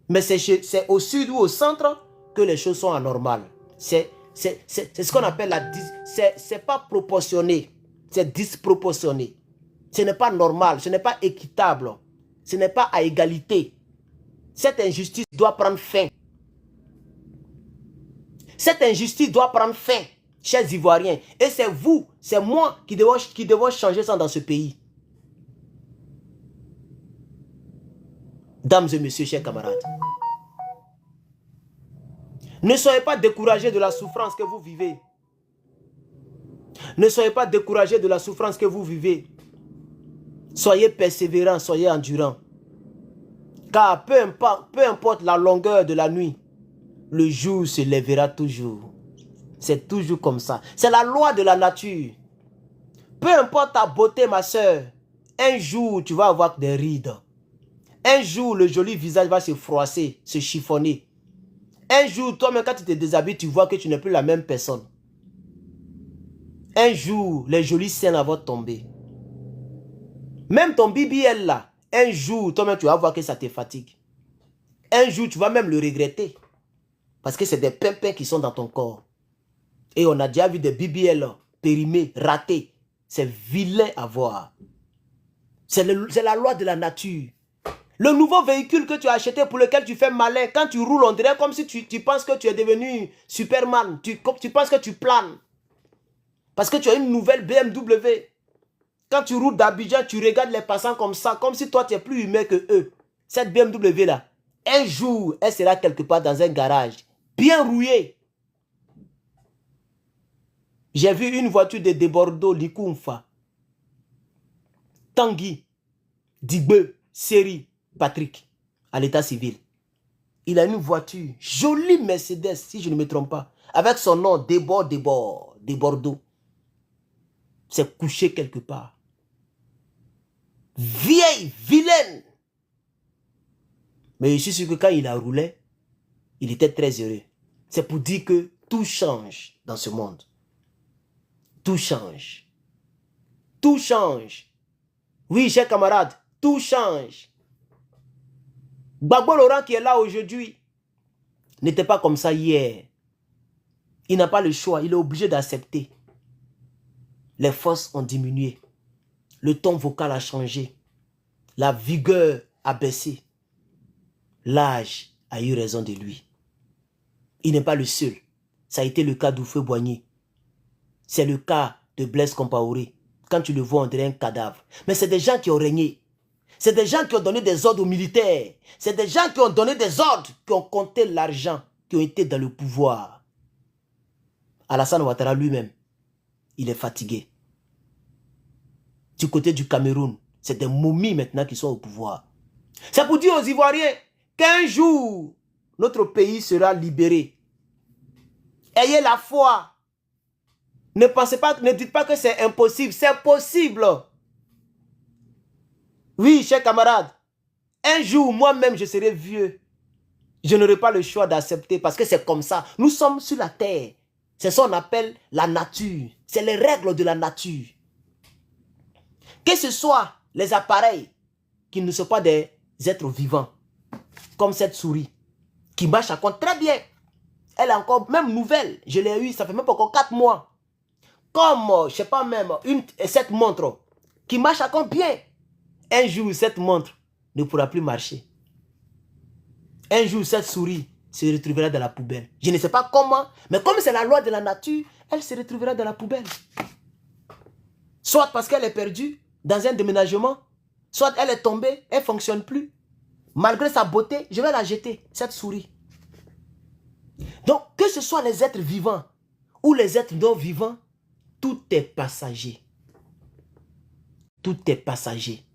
Mais c'est au sud ou au centre que les choses sont anormales. C'est ce qu'on appelle c'est pas proportionné. C'est disproportionné. Ce n'est pas normal. Ce n'est pas équitable. Ce n'est pas à égalité. Cette injustice doit prendre fin. Cette injustice doit prendre fin. chers Ivoiriens. Et c'est vous, c'est moi qui devons changer ça dans ce pays. Dames et messieurs, chers camarades. Ne soyez pas découragés de la souffrance que vous vivez. Ne soyez pas découragés de la souffrance que vous vivez. Soyez persévérants, soyez endurants. Car peu importe la longueur de la nuit, le jour se lèvera toujours. C'est toujours comme ça. C'est la loi de la nature. Peu importe ta beauté, ma soeur, un jour tu vas avoir des rides. Un jour, le joli visage va se froisser, se chiffonner. Un jour, toi-même, quand tu te déshabilles, tu vois que tu n'es plus la même personne. Un jour, les jolis seins vont tomber. Même ton BBL là, un jour, toi-même, tu vas voir que ça te fatigue. Un jour, tu vas même le regretter. Parce que c'est des pimpins qui sont dans ton corps. Et on a déjà vu des BBL périmés, ratés. C'est vilain à voir. C'est la loi de la nature. Le nouveau véhicule que tu as acheté pour lequel tu fais malin, quand tu roules, on dirait comme si tu penses que tu es devenu Superman. Tu penses que tu planes. Parce que tu as une nouvelle BMW. Quand tu roules d'Abidjan, tu regardes les passants comme ça, comme si toi tu es plus humain que eux. Cette BMW là, un jour, elle sera quelque part dans un garage, bien rouillée. J'ai vu une voiture de Bordeaux, Likoumfa, Tanguy, Digbe, Série, Patrick, à l'état civil. Il a une voiture, jolie Mercedes, si je ne me trompe pas, avec son nom, de Bordeaux. C'est couché quelque part. Vieille, vilaine. Mais je suis sûr que quand il a roulé, il était très heureux. C'est pour dire que tout change dans ce monde. Tout change. Tout change. Oui, chers camarades, tout change. Gbagbo Laurent qui est là aujourd'hui n'était pas comme ça hier. Il n'a pas le choix, il est obligé d'accepter. Les forces ont diminué. Le ton vocal a changé. La vigueur a baissé. L'âge a eu raison de lui. Il n'est pas le seul. Ça a été le cas d'Houphouët-Boigny. C'est le cas de Blaise Compaoré. Quand tu le vois, on dirait un cadavre. Mais c'est des gens qui ont régné. C'est des gens qui ont donné des ordres aux militaires. C'est des gens qui ont donné des ordres, qui ont compté l'argent, qui ont été dans le pouvoir. Alassane Ouattara lui-même, il est fatigué. Du côté du Cameroun, c'est des momies maintenant qui sont au pouvoir. C'est pour dire aux Ivoiriens qu'un jour, notre pays sera libéré. Ayez la foi. Ne pensez pas, ne dites pas que c'est impossible. C'est possible. Oui, chers camarades, un jour, moi-même, je serai vieux. Je n'aurai pas le choix d'accepter parce que c'est comme ça. Nous sommes sur la terre. C'est ça qu'on appelle la nature. C'est les règles de la nature. Que ce soit les appareils qui ne sont pas des êtres vivants, comme cette souris, qui marche à compte très bien. Elle est encore même nouvelle. Je l'ai eue, ça fait même pas encore 4 mois. Comme, je sais pas même, cette montre qui marche à compte bien. Un jour, cette montre ne pourra plus marcher. Un jour, cette souris se retrouvera dans la poubelle. Je ne sais pas comment, mais comme c'est la loi de la nature, elle se retrouvera dans la poubelle. Soit parce qu'elle est perdue dans un déménagement, soit elle est tombée, elle ne fonctionne plus. Malgré sa beauté, je vais la jeter, cette souris. Donc, que ce soit les êtres vivants ou les êtres non vivants, tout est passager. Tout est passager.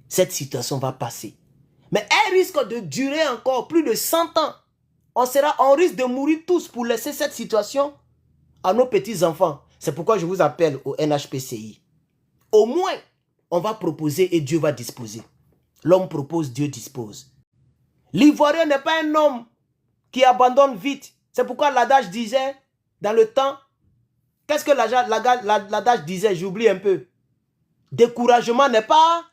Cette situation va passer. Mais elle risque de durer encore plus de 100 ans. On risque de mourir tous pour laisser cette situation à nos petits-enfants. C'est pourquoi je vous appelle au NHPCI. Au moins, on va proposer et Dieu va disposer. L'homme propose, Dieu dispose. L'Ivoirien n'est pas un homme qui abandonne vite. C'est pourquoi l'adage disait, dans le temps, qu'est-ce que l'adage disait? J'oublie un peu. Découragement n'est pas...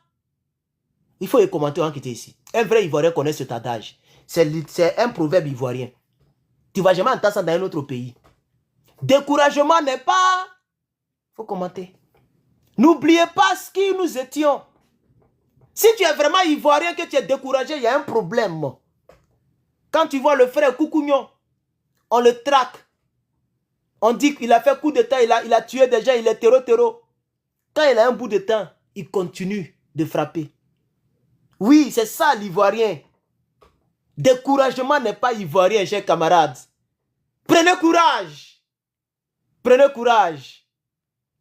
Il faut les commenter en quitter ici. Un vrai Ivoirien connaît cet adage. C'est un proverbe ivoirien. Tu ne vas jamais entendre ça dans un autre pays. Découragement n'est pas... Il faut commenter. N'oubliez pas ce qui nous étions. Si tu es vraiment Ivoirien, que tu es découragé, il y a un problème. Quand tu vois le frère Koukounion, on le traque. On dit qu'il a fait coup d'État, il a tué des gens, il est terreau. Quand il a un bout de temps, il continue de frapper. Oui, c'est ça l'Ivoirien. Découragement n'est pas ivoirien, chers camarades. Prenez courage. Prenez courage.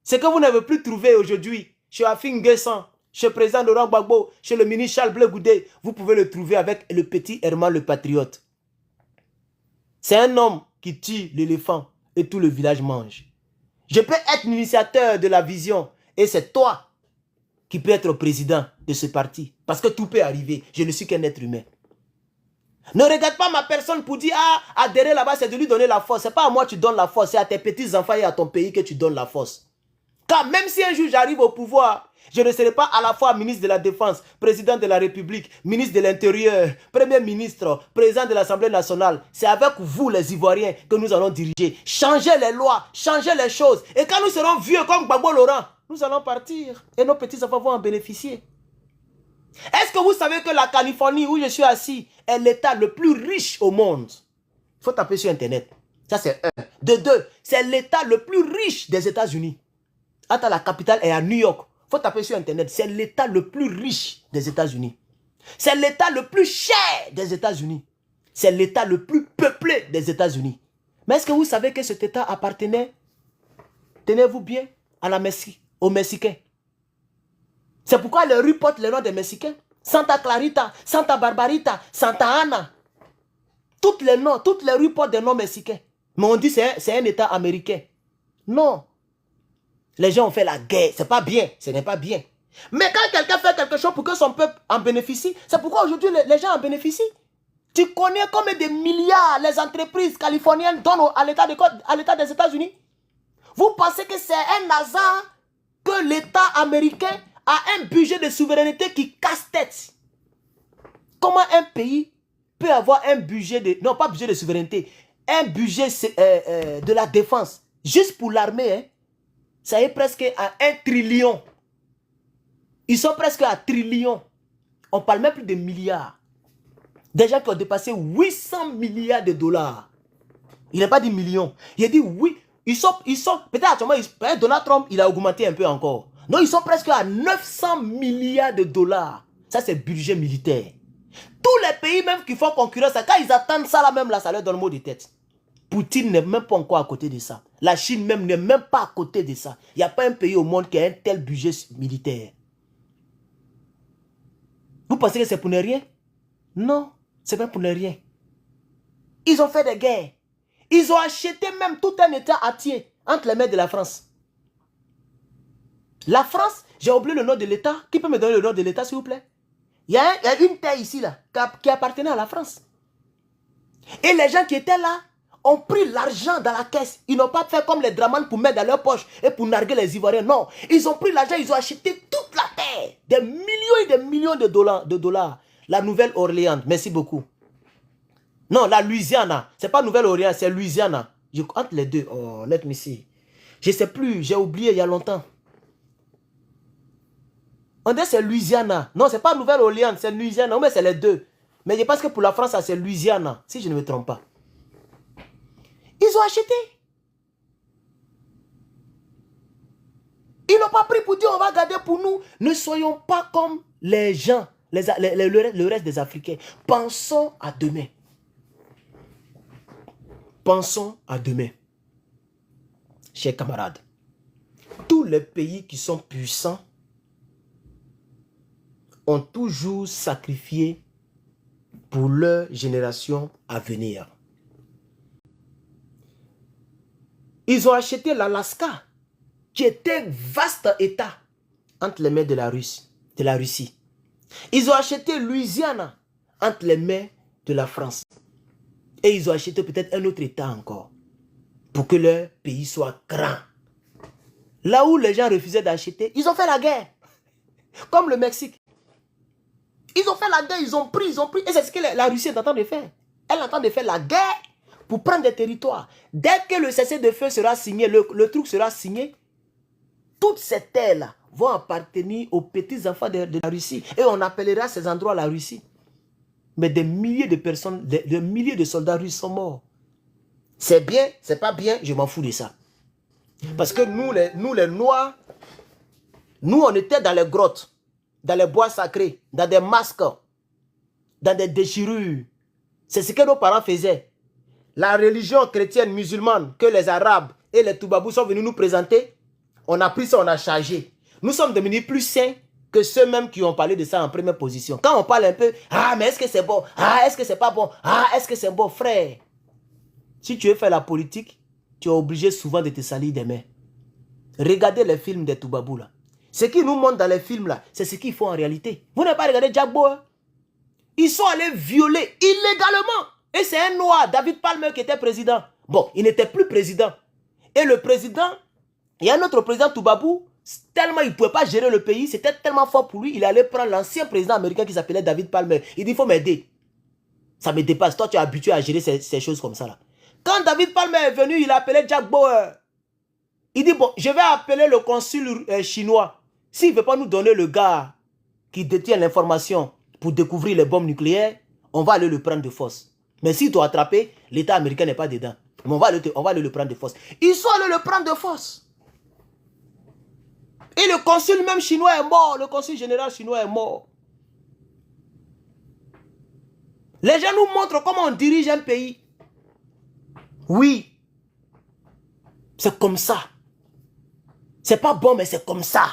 Ce que vous n'avez plus trouvé aujourd'hui chez Afin Guessan, chez le président Laurent Gbagbo, chez le ministre Charles Blé Goudé, vous pouvez le trouver avec le petit Herman le patriote. C'est un homme qui tue l'éléphant et tout le village mange. Je peux être l'initiateur de la vision et c'est toi qui peux être président de ce parti. Parce que tout peut arriver. Je ne suis qu'un être humain. Ne regarde pas ma personne pour dire, ah, adhérer là-bas, c'est de lui donner la force. Ce n'est pas à moi que tu donnes la force, c'est à tes petits-enfants et à ton pays que tu donnes la force. Car même si un jour j'arrive au pouvoir, je ne serai pas à la fois ministre de la Défense, président de la République, ministre de l'Intérieur, premier ministre, président de l'Assemblée nationale. C'est avec vous, les Ivoiriens, que nous allons diriger. Changer les lois, changer les choses. Et quand nous serons vieux comme Gbagbo Laurent, nous allons partir et nos petits-enfants vont en bénéficier. Est-ce que vous savez que la Californie, où je suis assis, est l'État le plus riche au monde? Il faut taper sur Internet. Ça, c'est un. De deux, c'est l'État le plus riche des États-Unis. Attends, la capitale est à New York. Il faut taper sur Internet. C'est l'État le plus riche des États-Unis. C'est l'État le plus cher des États-Unis. C'est l'État le plus peuplé des États-Unis. Mais est-ce que vous savez que cet État appartenait, tenez-vous bien, à la Mexique, aux Mexicains? C'est pourquoi les rues portent le nom des Mexicains. Santa Clarita, Santa Barbarita, Santa Ana. Toutes les rues portent des noms mexicains. Mais on dit que c'est un État américain. Non. Les gens ont fait la guerre. C'est pas bien. Ce n'est pas bien. Mais quand quelqu'un fait quelque chose pour que son peuple en bénéficie, c'est pourquoi aujourd'hui les gens en bénéficient. Tu connais combien de milliards les entreprises californiennes donnent à l'État des États-Unis? Vous pensez que c'est un hasard que l'État américain a un budget de souveraineté qui casse-tête? Comment un pays peut avoir un budget de... Non, pas budget de souveraineté. Un budget de la défense. Juste pour l'armée, hein, ça est presque à 1 trillion. Ils sont presque à trillion. On parle même plus de milliards. Des gens qui ont dépassé 800 milliards de dollars. Il n'a pas dit millions. Il a dit oui. Ils sont peut-être actuellement, Donald Trump, il a augmenté un peu encore. Non, ils sont presque à 900 milliards de dollars. Ça, c'est budget militaire. Tous les pays même qui font concurrence, quand ils attendent ça là même, là, ça leur donne mot de tête. Poutine n'est même pas encore à côté de ça. La Chine même n'est même pas à côté de ça. Il n'y a pas un pays au monde qui a un tel budget militaire. Vous pensez que c'est pour ne rien? Non, c'est pas pour ne rien. Ils ont fait des guerres. Ils ont acheté même tout un État entier entre les mains de la France. La France, j'ai oublié le nom de l'État. Qui peut me donner le nom de l'État, s'il vous plaît? Il y a une terre ici, là, qui appartenait à la France. Et les gens qui étaient là ont pris l'argent dans la caisse. Ils n'ont pas fait comme les Draman pour mettre dans leur poche et pour narguer les Ivoiriens. Non, ils ont pris l'argent, ils ont acheté toute la terre. Des millions et des millions de dollars. La Nouvelle-Orléans, merci beaucoup. Non, la Louisiana. Ce n'est pas Nouvelle-Orléans, c'est Louisiana. Entre les deux, oh, let me see. Je ne sais plus, j'ai oublié il y a longtemps. On dit c'est Louisiana. Non, ce n'est pas Nouvelle-Orléans, c'est Louisiana. Mais c'est les deux. Mais je pense que pour la France, c'est Louisiana, si je ne me trompe pas. Ils ont acheté. Ils n'ont pas pris pour dire on va garder pour nous. Ne soyons pas comme les gens, le reste des Africains. Pensons à demain. Pensons à demain. Chers camarades, tous les pays qui sont puissants ont toujours sacrifié pour leur génération à venir. Ils ont acheté l'Alaska, qui était un vaste État entre les mains de la Russie. Ils ont acheté Louisiana entre les mains de la France. Et ils ont acheté peut-être un autre État encore, pour que leur pays soit grand. Là où les gens refusaient d'acheter, ils ont fait la guerre. Comme le Mexique. Ils ont fait la guerre, ils ont pris. Et c'est ce que la Russie est en train de faire. Elle est en train de faire la guerre pour prendre des territoires. Dès que le cessez-le-feu sera signé, le truc sera signé, toutes ces terres-là vont appartenir aux petits-enfants de la Russie. Et on appellera ces endroits la Russie. Mais des milliers de personnes, des milliers de soldats russes sont morts. C'est bien, c'est pas bien, je m'en fous de ça. Parce que nous les Noirs, nous on était dans les grottes, dans les bois sacrés, dans des masques, dans des déchirures. C'est ce que nos parents faisaient. La religion chrétienne musulmane que les Arabes et les Toubabous sont venus nous présenter, on a pris ça, on a chargé. Nous sommes devenus plus sains que ceux-mêmes qui ont parlé de ça en première position. Quand on parle un peu, ah mais est-ce que c'est bon? Ah est-ce que c'est pas bon? Ah est-ce que c'est bon? Frère, si tu veux faire la politique, tu es obligé souvent de te salir des mains. Regardez les films des Toubabous là. Ce qu'ils nous montrent dans les films là, c'est ce qu'ils font en réalité. Vous n'avez pas regardé Jagbo, hein? Ils sont allés violer illégalement. Et c'est un noir, David Palmer, qui était président. Bon, il n'était plus président. Et le président, il y a un autre président Toubabou, tellement il ne pouvait pas gérer le pays, c'était tellement fort pour lui, il allait prendre l'ancien président américain qui s'appelait David Palmer. Il dit, il faut m'aider. Ça me dépasse. Toi, tu es habitué à gérer ces choses comme ça là. Quand David Palmer est venu, il a appelé Jack Bauer. Il dit, bon, je vais appeler le consul chinois. S'il ne veut pas nous donner le gars qui détient l'information pour découvrir les bombes nucléaires, on va aller le prendre de force. Mais s'il doit attraper, l'État américain n'est pas dedans. Mais on va aller le prendre de force. Ils sont allés le prendre de force. Et le consul même chinois est mort. Le consul général chinois est mort. Les gens nous montrent comment on dirige un pays. Oui. C'est comme ça. C'est pas bon, mais c'est comme ça.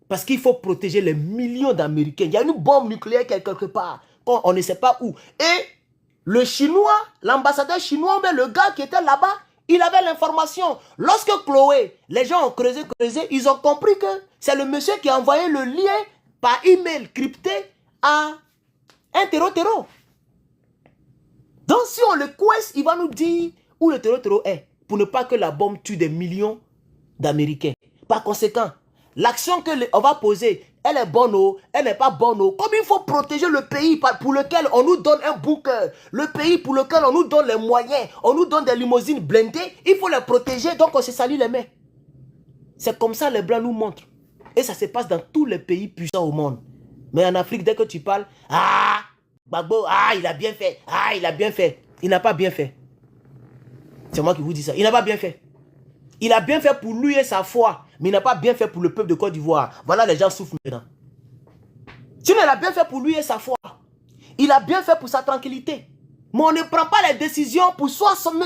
Parce qu'il faut protéger les millions d'Américains. Il y a une bombe nucléaire quelque part. On ne sait pas où. Et le chinois, l'ambassadeur chinois, mais le gars qui était là-bas, il avait l'information. Lorsque Chloé, les gens ont creusé, ils ont compris que c'est le monsieur qui a envoyé le lien par email crypté à un terreau. Donc si on le coince, il va nous dire où le terreau est, pour ne pas que la bombe tue des millions d'Américains. Par conséquent, l'action qu'on va poser, elle est bonne ou elle n'est pas bonne ou comme il faut protéger le pays pour lequel on nous donne un bunker, le pays pour lequel on nous donne les moyens, on nous donne des limousines blindées, il faut les protéger, donc on se salit les mains. C'est comme ça les Blancs nous montrent. Et ça se passe dans tous les pays puissants au monde. Mais en Afrique, dès que tu parles, ah, Gbagbo, ah, il a bien fait, ah, il a bien fait. Il n'a pas bien fait. C'est moi qui vous dis ça. Il n'a pas bien fait. Il a bien fait pour lui et sa foi, mais il n'a pas bien fait pour le peuple de Côte d'Ivoire. Voilà, les gens souffrent maintenant. Sinon, il a bien fait pour lui et sa foi. Il a bien fait pour sa tranquillité. Mais on ne prend pas les décisions pour soi seulement.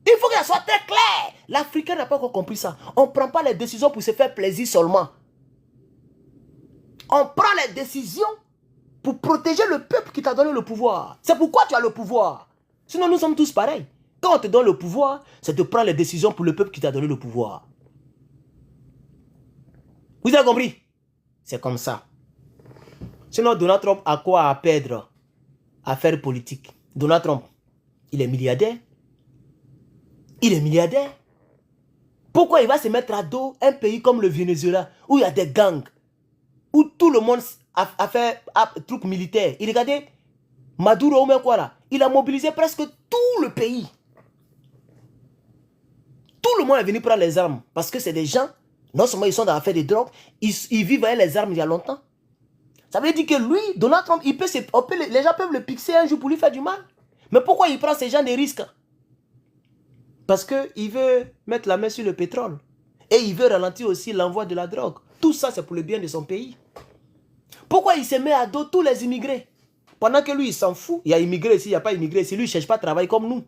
Il faut qu'elle soit très claire. L'Africain n'a pas encore compris ça. On ne prend pas les décisions pour se faire plaisir seulement. On prend les décisions pour protéger le peuple qui t'a donné le pouvoir. C'est pourquoi tu as le pouvoir. Sinon, nous sommes tous pareils. Quand on te donne le pouvoir, c'est de prendre les décisions pour le peuple qui t'a donné le pouvoir. Vous avez compris? C'est comme ça. Sinon, Donald Trump a quoi à perdre à faire politique? Donald Trump, il est milliardaire. Il est milliardaire. Pourquoi il va se mettre à dos un pays comme le Venezuela, où il y a des gangs, où tout le monde a fait trucs militaires? Il regardait Maduro ou même quoi là. Il a mobilisé presque tout le pays. Tout le monde est venu prendre les armes. Parce que c'est des gens, non seulement ils sont dans l'affaire des drogues, ils vivent avec les armes il y a longtemps. Ça veut dire que lui, Donald Trump, les gens peuvent le pixer un jour pour lui faire du mal. Mais pourquoi il prend ces gens des risques? Parce qu'il veut mettre la main sur le pétrole. Et il veut ralentir aussi l'envoi de la drogue. Tout ça, c'est pour le bien de son pays. Pourquoi il se met à dos tous les immigrés? Pendant que lui, il s'en fout. Il y a immigré ici, il n'y a pas immigré ici. Lui, il ne cherche pas de travail comme nous.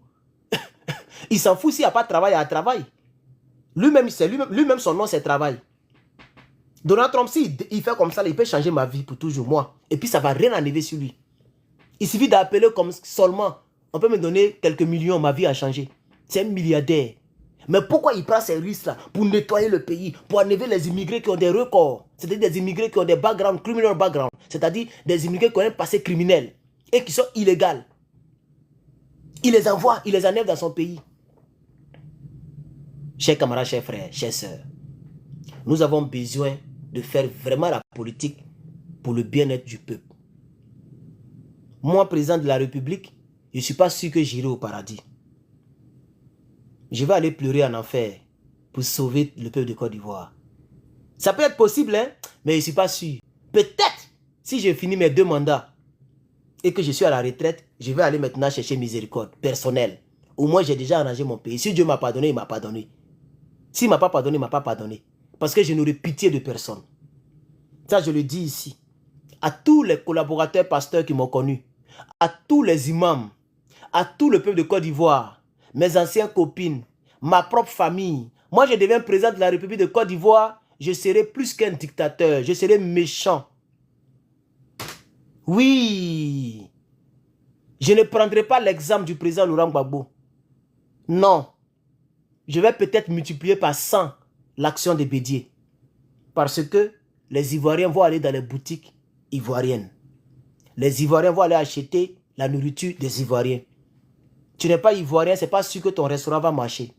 Il s'en fout s'il n'y a pas de travail, il y a travail. Lui-même, son nom, c'est travail. Donald Trump, s'il fait comme ça, il peut changer ma vie pour toujours, moi. Et puis, ça ne va rien enlever sur lui. Il suffit d'appeler comme seulement. On peut me donner quelques millions, ma vie a changé. C'est un milliardaire. Mais pourquoi il prend ces risques-là? Pour nettoyer le pays, pour enlever les immigrés qui ont des records. C'est-à-dire des immigrés qui ont des backgrounds, criminal background. C'est-à-dire des immigrés qui ont un passé criminel et qui sont illégaux. Il les envoie, il les enlève dans son pays. Chers camarades, chers frères, chers sœurs, nous avons besoin de faire vraiment la politique pour le bien-être du peuple. Moi, président de la République, je ne suis pas sûr que j'irai au paradis. Je vais aller pleurer en enfer pour sauver le peuple de Côte d'Ivoire. Ça peut être possible, hein, mais je ne suis pas sûr. Peut-être, si j'ai fini mes 2 mandats et que je suis à la retraite, je vais aller maintenant chercher miséricorde personnelle. Au moins, j'ai déjà arrangé mon pays. Si Dieu m'a pardonné, il m'a pardonné. S'il ne m'a pas pardonné, il ne m'a pas pardonné. Parce que je n'aurai pitié de personne. Ça, je le dis ici. À tous les collaborateurs pasteurs qui m'ont connu, à tous les imams, à tout le peuple de Côte d'Ivoire, mes anciennes copines, ma propre famille. Moi, je deviens président de la République de Côte d'Ivoire, je serai plus qu'un dictateur, je serai méchant. Oui, je ne prendrai pas l'exemple du président Laurent Gbagbo. Non, je vais peut-être multiplier par 100 l'action de Bédié. Parce que les Ivoiriens vont aller dans les boutiques ivoiriennes. Les Ivoiriens vont aller acheter la nourriture des Ivoiriens. Tu n'es pas Ivoirien, c'est pas sûr que ton restaurant va marcher.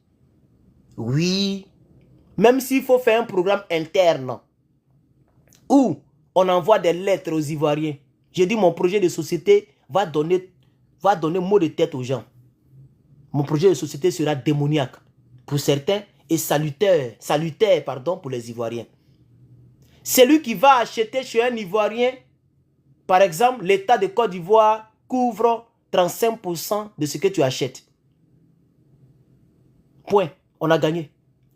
Oui, même s'il faut faire un programme interne où on envoie des lettres aux Ivoiriens. J'ai dit mon projet de société va donner mot de tête aux gens. Mon projet de société sera démoniaque pour certains et salutaire pour les Ivoiriens. Celui qui va acheter chez un Ivoirien, par exemple, l'État de Côte d'Ivoire couvre 35% de ce que tu achètes. Point. On a gagné.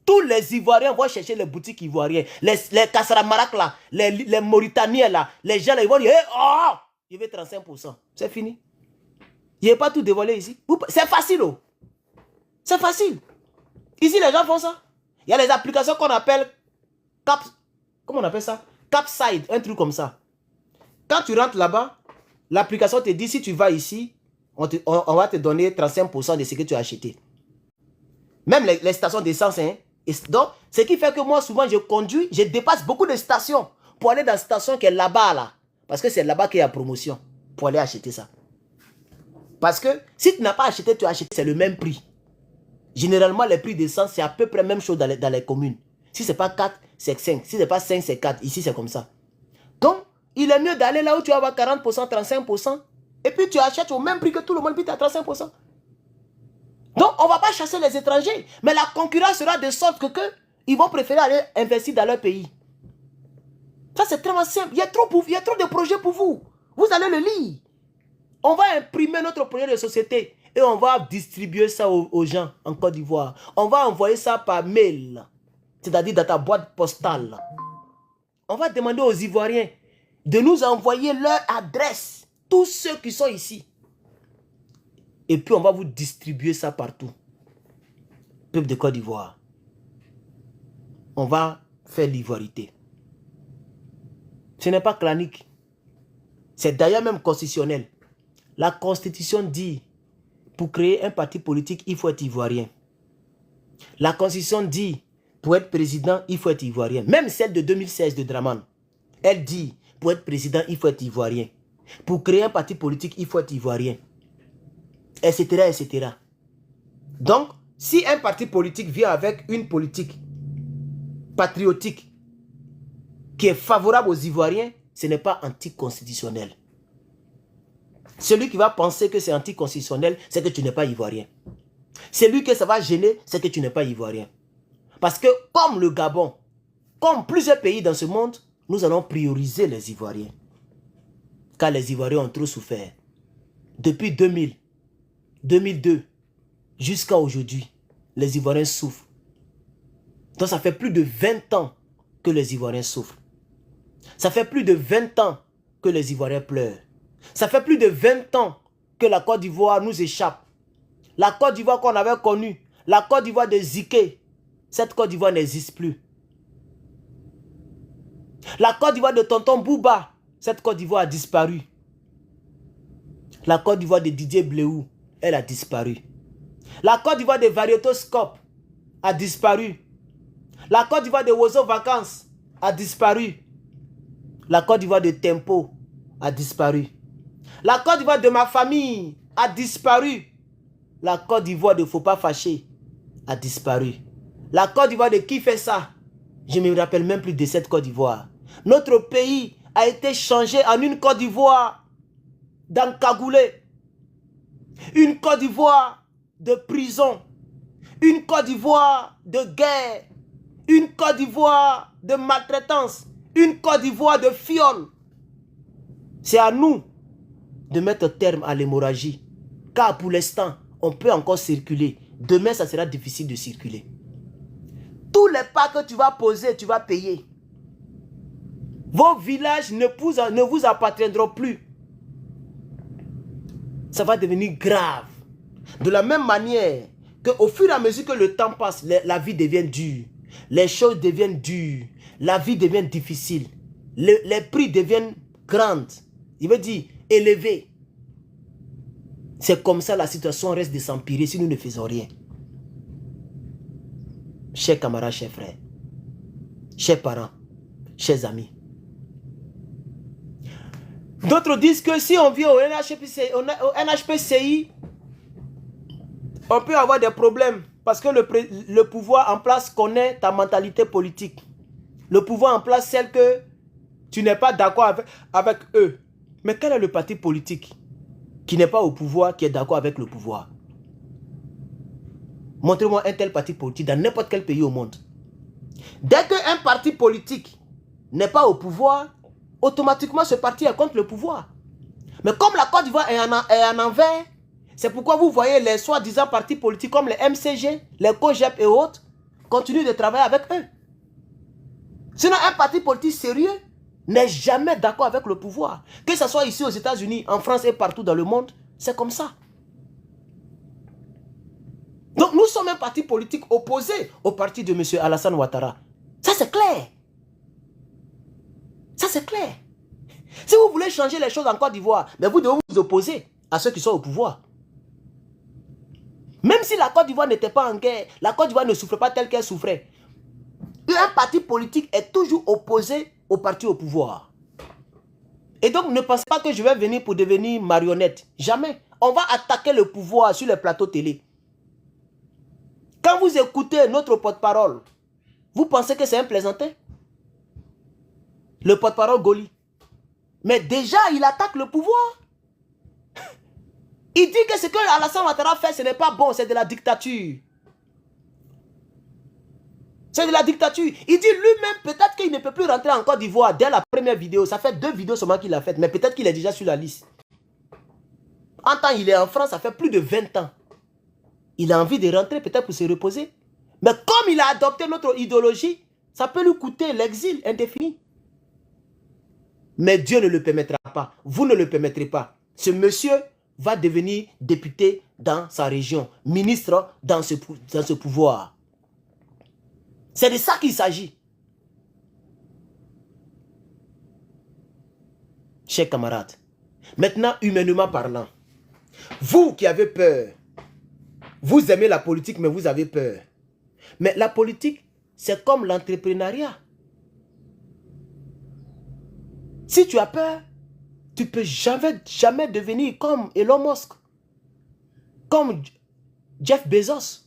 Tous les Ivoiriens vont chercher les boutiques ivoiriennes. Les Kasaramarak là, les Mauritaniens là, les gens là, ils vont dire, oh, je veux 35%. C'est fini. Je n'ai pas tout dévoilé ici. C'est facile. Oh. C'est facile. Ici, les gens font ça. Il y a les applications qu'on appelle comment on appelle ça? Capside, un truc comme ça. Quand tu rentres là-bas, l'application te dit, si tu vas ici, on va te donner 35% de ce que tu as acheté. Même les stations d'essence. Hein. Donc, ce qui fait que moi, souvent, je conduis, je dépasse beaucoup de stations pour aller dans la station qui est là-bas. Là. Parce que c'est là-bas qu'il y a promotion pour aller acheter ça. Parce que si tu n'as pas acheté, tu as acheté, c'est le même prix. Généralement, les prix d'essence, c'est à peu près la même chose dans les communes. Si ce n'est pas 4, c'est 5. Si ce n'est pas 5, c'est 4. Ici, c'est comme ça. Donc, il est mieux d'aller là où tu vas avoir 40%, 35%. Et puis, tu achètes au même prix que tout le monde, puis tu as 35%. Donc, on ne va pas chasser les étrangers. Mais la concurrence sera de sorte que ils vont préférer aller investir dans leur pays. Ça, c'est très simple. Il y a trop de projets pour vous. Vous allez le lire. On va imprimer notre projet de société et on va distribuer ça aux gens en Côte d'Ivoire. On va envoyer ça par mail, c'est-à-dire dans ta boîte postale. On va demander aux Ivoiriens de nous envoyer leur adresse, tous ceux qui sont ici. Et puis on va vous distribuer ça partout. Peuple de Côte d'Ivoire. On va faire l'ivoirité. Ce n'est pas clanique. C'est d'ailleurs même constitutionnel. La Constitution dit, pour créer un parti politique, il faut être ivoirien. La Constitution dit, pour être président, il faut être ivoirien. Même celle de 2016 de Draman. Elle dit, pour être président, il faut être ivoirien. Pour créer un parti politique, il faut être ivoirien. Etc., etc. Donc, si un parti politique vient avec une politique patriotique qui est favorable aux Ivoiriens, ce n'est pas anticonstitutionnel. Celui qui va penser que c'est anticonstitutionnel, c'est que tu n'es pas ivoirien. Celui que ça va gêner, c'est que tu n'es pas ivoirien. Parce que comme le Gabon, comme plusieurs pays dans ce monde, nous allons prioriser les Ivoiriens. Car les Ivoiriens ont trop souffert. Depuis 2000, 2002, jusqu'à aujourd'hui, les Ivoiriens souffrent. Donc ça fait plus de 20 ans que les Ivoiriens souffrent. Ça fait plus de 20 ans que les Ivoiriens pleurent. Ça fait plus de 20 ans que la Côte d'Ivoire nous échappe. La Côte d'Ivoire qu'on avait connue, la Côte d'Ivoire de Ziké, cette Côte d'Ivoire n'existe plus. La Côte d'Ivoire de Tonton Bouba, cette Côte d'Ivoire a disparu. La Côte d'Ivoire de Didier Bléou, elle a disparu. La Côte d'Ivoire de Varietoscope a disparu. La Côte d'Ivoire de Wozo Vacances a disparu. La Côte d'Ivoire de Tempo a disparu. La Côte d'Ivoire de ma famille a disparu. La Côte d'Ivoire de Faut pas fâcher a disparu. La Côte d'Ivoire de qui fait ça? Je ne me rappelle même plus de cette Côte d'Ivoire. Notre pays a été changé en une Côte d'Ivoire d'encagoulé. Une Côte d'Ivoire de prison. Une Côte d'Ivoire de guerre. Une Côte d'Ivoire de maltraitance. Une Côte d'Ivoire de fiole. C'est à nous de mettre terme à l'hémorragie. Car pour l'instant, on peut encore circuler. Demain, ça sera difficile de circuler. Tous les pas que tu vas poser, tu vas payer. Vos villages ne vous appartiendront plus. Ça va devenir grave. De la même manière qu'au fur et à mesure que le temps passe, la vie devient dure. Les choses deviennent dures. La vie devient difficile. Les prix deviennent grands. Il veut dire élevés. C'est comme ça la situation reste de s'empirer si nous ne faisons rien. Chers camarades, chers frères, chers parents, chers amis. D'autres disent que si on vient au NHPCI, on peut avoir des problèmes parce que le pouvoir en place connaît ta mentalité politique. Le pouvoir en place, celle que tu n'es pas d'accord avec eux. Mais quel est le parti politique qui n'est pas au pouvoir, qui est d'accord avec le pouvoir? Montrez-moi un tel parti politique dans n'importe quel pays au monde. Dès qu'un parti politique n'est pas au pouvoir, automatiquement ce parti est contre le pouvoir. Mais comme la Côte d'Ivoire est en envers, c'est pourquoi vous voyez les soi-disant partis politiques comme les MCG, les COGEP et autres, continuent de travailler avec eux. Sinon, un parti politique sérieux n'est jamais d'accord avec le pouvoir. Que ce soit ici aux États-Unis, en France et partout dans le monde, c'est comme ça. Donc nous sommes un parti politique opposé au parti de M. Alassane Ouattara. Ça c'est clair. Ça c'est clair. Si vous voulez changer les choses en Côte d'Ivoire, mais vous devez vous opposer à ceux qui sont au pouvoir. Même si la Côte d'Ivoire n'était pas en guerre, la Côte d'Ivoire ne souffrait pas tel qu'elle souffrait. Un parti politique est toujours opposé au parti au pouvoir. Et donc ne pensez pas que je vais venir pour devenir marionnette. Jamais. On va attaquer le pouvoir sur les plateaux télé. Quand vous écoutez notre porte-parole, vous pensez que c'est un plaisantin? Le porte-parole Goli. Mais déjà, il attaque le pouvoir. Il dit que ce que Alassane Ouattara fait, ce n'est pas bon, c'est de la dictature. C'est de la dictature. Il dit lui-même, peut-être qu'il ne peut plus rentrer en Côte d'Ivoire dès la première vidéo. Ça fait 2 vidéos seulement qu'il a faites, mais peut-être qu'il est déjà sur la liste. En temps, il est en France, ça fait plus de 20 ans. Il a envie de rentrer peut-être pour se reposer. Mais comme il a adopté notre idéologie, ça peut lui coûter l'exil indéfini. Mais Dieu ne le permettra pas. Vous ne le permettrez pas. Ce monsieur va devenir député dans sa région, ministre dans ce pouvoir. C'est de ça qu'il s'agit. Chers camarades, maintenant humainement parlant, vous qui avez peur, vous aimez la politique mais vous avez peur. Mais la politique, c'est comme l'entrepreneuriat. Si tu as peur, tu ne peux jamais devenir comme Elon Musk, comme Jeff Bezos,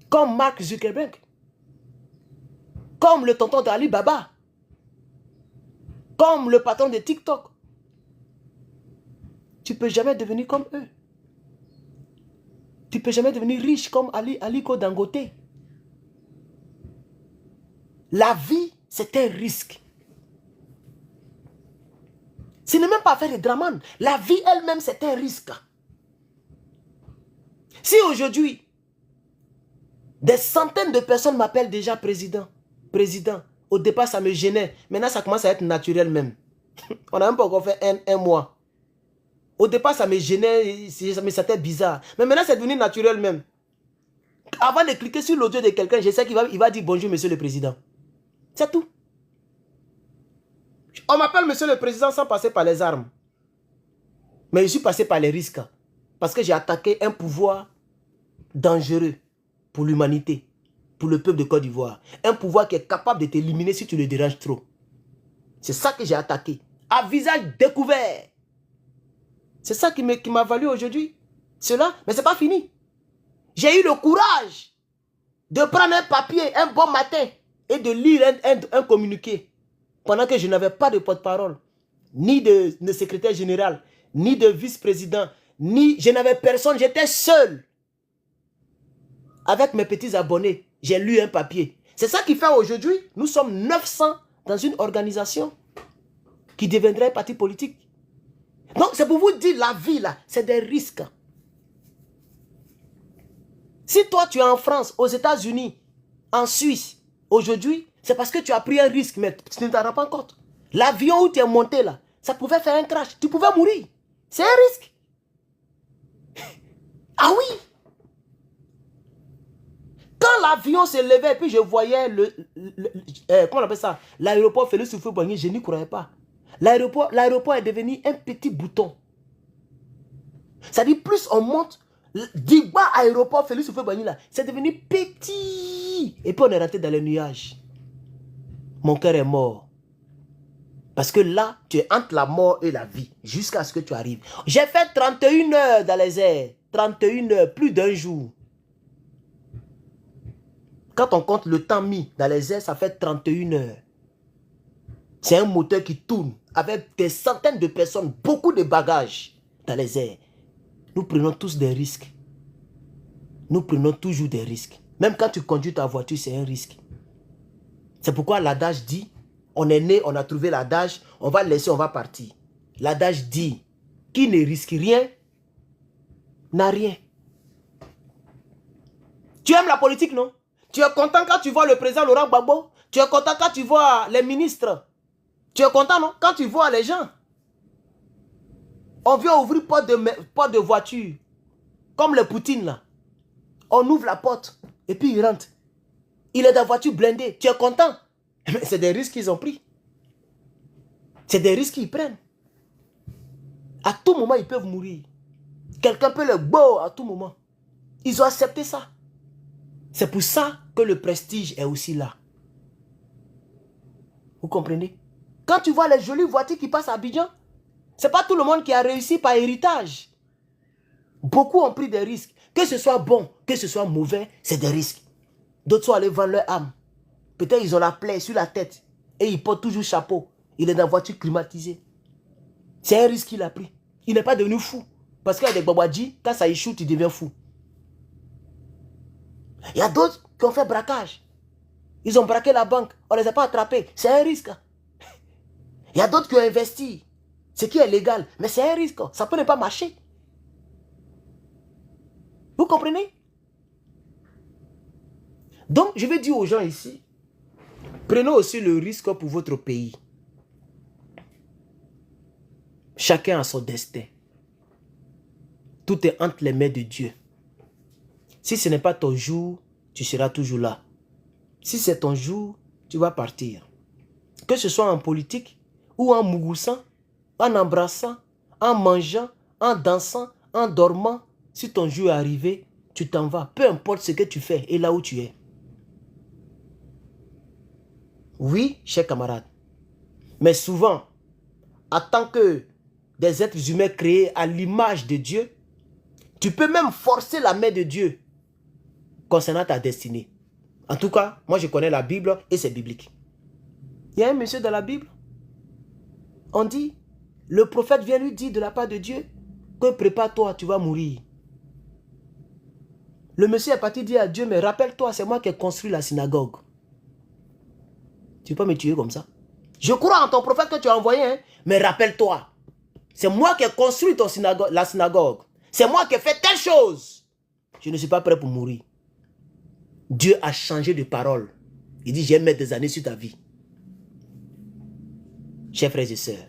comme Mark Zuckerberg, comme le tonton d'Ali Baba, comme le patron de TikTok. Tu ne peux jamais devenir comme eux. Tu ne peux jamais devenir riche comme Aliko Dangote. La vie, c'est un risque. Ce n'est même pas faire des drames. La vie elle-même, c'est un risque. Si aujourd'hui, des centaines de personnes m'appellent déjà président, au départ ça me gênait. Maintenant ça commence à être naturel même. On n'a même pas encore fait un mois. Au départ ça me gênait, mais c'était bizarre. Mais maintenant c'est devenu naturel même. Avant de cliquer sur l'audio de quelqu'un, je sais qu'il va dire bonjour monsieur le président. C'est tout. On m'appelle monsieur le président sans passer par les armes. Mais je suis passé par les risques. Parce que j'ai attaqué un pouvoir dangereux pour l'humanité, pour le peuple de Côte d'Ivoire. Un pouvoir qui est capable de t'éliminer si tu le déranges trop. C'est ça que j'ai attaqué. À visage découvert. C'est ça qui m'a valu aujourd'hui. Cela, mais c'est pas fini. J'ai eu le courage de prendre un papier un bon matin et de lire un communiqué. Pendant que je n'avais pas de porte-parole, ni de secrétaire général, ni de vice-président, je n'avais personne, j'étais seul. Avec mes petits abonnés, j'ai lu un papier. C'est ça qui fait aujourd'hui, nous sommes 900 dans une organisation qui deviendrait un parti politique. Donc c'est pour vous dire, la vie là, c'est des risques. Si toi, tu es en France, aux États-Unis, en Suisse, aujourd'hui, c'est parce que tu as pris un risque, mais tu ne t'en rends pas compte. L'avion où tu es monté là, ça pouvait faire un crash. Tu pouvais mourir. C'est un risque. Ah oui. Quand l'avion se levait, et puis je voyais comment on appelle ça, l'aéroport Félix Houphouët-Boigny, je n'y croyais pas. L'aéroport est devenu un petit bouton. Ça dit plus on monte, Digba aéroport Félix Houphouët-Boigny là, c'est devenu petit. Et puis on est rentré dans les nuages. Mon cœur est mort. Parce que là, tu es entre la mort et la vie, jusqu'à ce que tu arrives. J'ai fait 31 heures dans les airs. 31 heures, plus d'un jour. Quand on compte le temps mis dans les airs, ça fait 31 heures. C'est un moteur qui tourne avec des centaines de personnes, beaucoup de bagages dans les airs. Nous prenons tous des risques. Nous prenons toujours des risques. Même quand tu conduis ta voiture, c'est un risque. C'est pourquoi l'adage dit, on est né, on a trouvé l'adage, on va laisser, on va partir. L'adage dit, qui ne risque rien, n'a rien. Tu aimes la politique, non? Tu es content quand tu vois le président Laurent Gbagbo? Tu es content quand tu vois les ministres? Tu es content, non? Quand tu vois les gens? On vient ouvrir porte de voiture, comme les Poutine, là. On ouvre la porte, et puis il rentre. Il est dans la voiture blindée. Tu es content? Mais c'est des risques qu'ils ont pris. C'est des risques qu'ils prennent. À tout moment, ils peuvent mourir. Quelqu'un peut les boire à tout moment. Ils ont accepté ça. C'est pour ça que le prestige est aussi là. Vous comprenez? Quand tu vois les jolies voitures qui passent à Abidjan, ce n'est pas tout le monde qui a réussi par héritage. Beaucoup ont pris des risques. Que ce soit bon, que ce soit mauvais, c'est des risques. D'autres sont allés vendre leur âme. Peut-être ils ont la plaie sur la tête. Et ils portent toujours chapeau. Il est dans la voiture climatisée. C'est un risque qu'il a pris. Il n'est pas devenu fou. Parce qu'il y a des babadji, quand ça échoue, tu deviens fou. Il y a d'autres qui ont fait braquage. Ils ont braqué la banque. On ne les a pas attrapés. C'est un risque. Il y a d'autres qui ont investi. Ce qui est légal. Mais c'est un risque. Ça peut ne pas marcher. Vous comprenez? Donc, je vais dire aux gens ici, prenez aussi le risque pour votre pays. Chacun a son destin. Tout est entre les mains de Dieu. Si ce n'est pas ton jour, tu seras toujours là. Si c'est ton jour, tu vas partir. Que ce soit en politique, ou en mougoussant, en embrassant, en mangeant, en dansant, en dormant, si ton jour est arrivé, tu t'en vas. Peu importe ce que tu fais et là où tu es. Oui, chers camarades. Mais souvent, en tant que des êtres humains créés à l'image de Dieu, tu peux même forcer la main de Dieu concernant ta destinée. En tout cas, moi je connais la Bible et c'est biblique. Il y a un monsieur dans la Bible, on dit, le prophète vient lui dire de la part de Dieu que prépare-toi, tu vas mourir. Le monsieur est parti dire à Dieu, mais rappelle-toi, c'est moi qui ai construit la synagogue. Tu peux pas me tuer comme ça. Je crois en ton prophète que tu as envoyé, hein, mais rappelle-toi, c'est moi qui ai construit la synagogue. C'est moi qui ai fait telle chose. Je ne suis pas prêt pour mourir. Dieu a changé de parole. Il dit, je vais mettre des années sur ta vie. Chers frères et sœurs,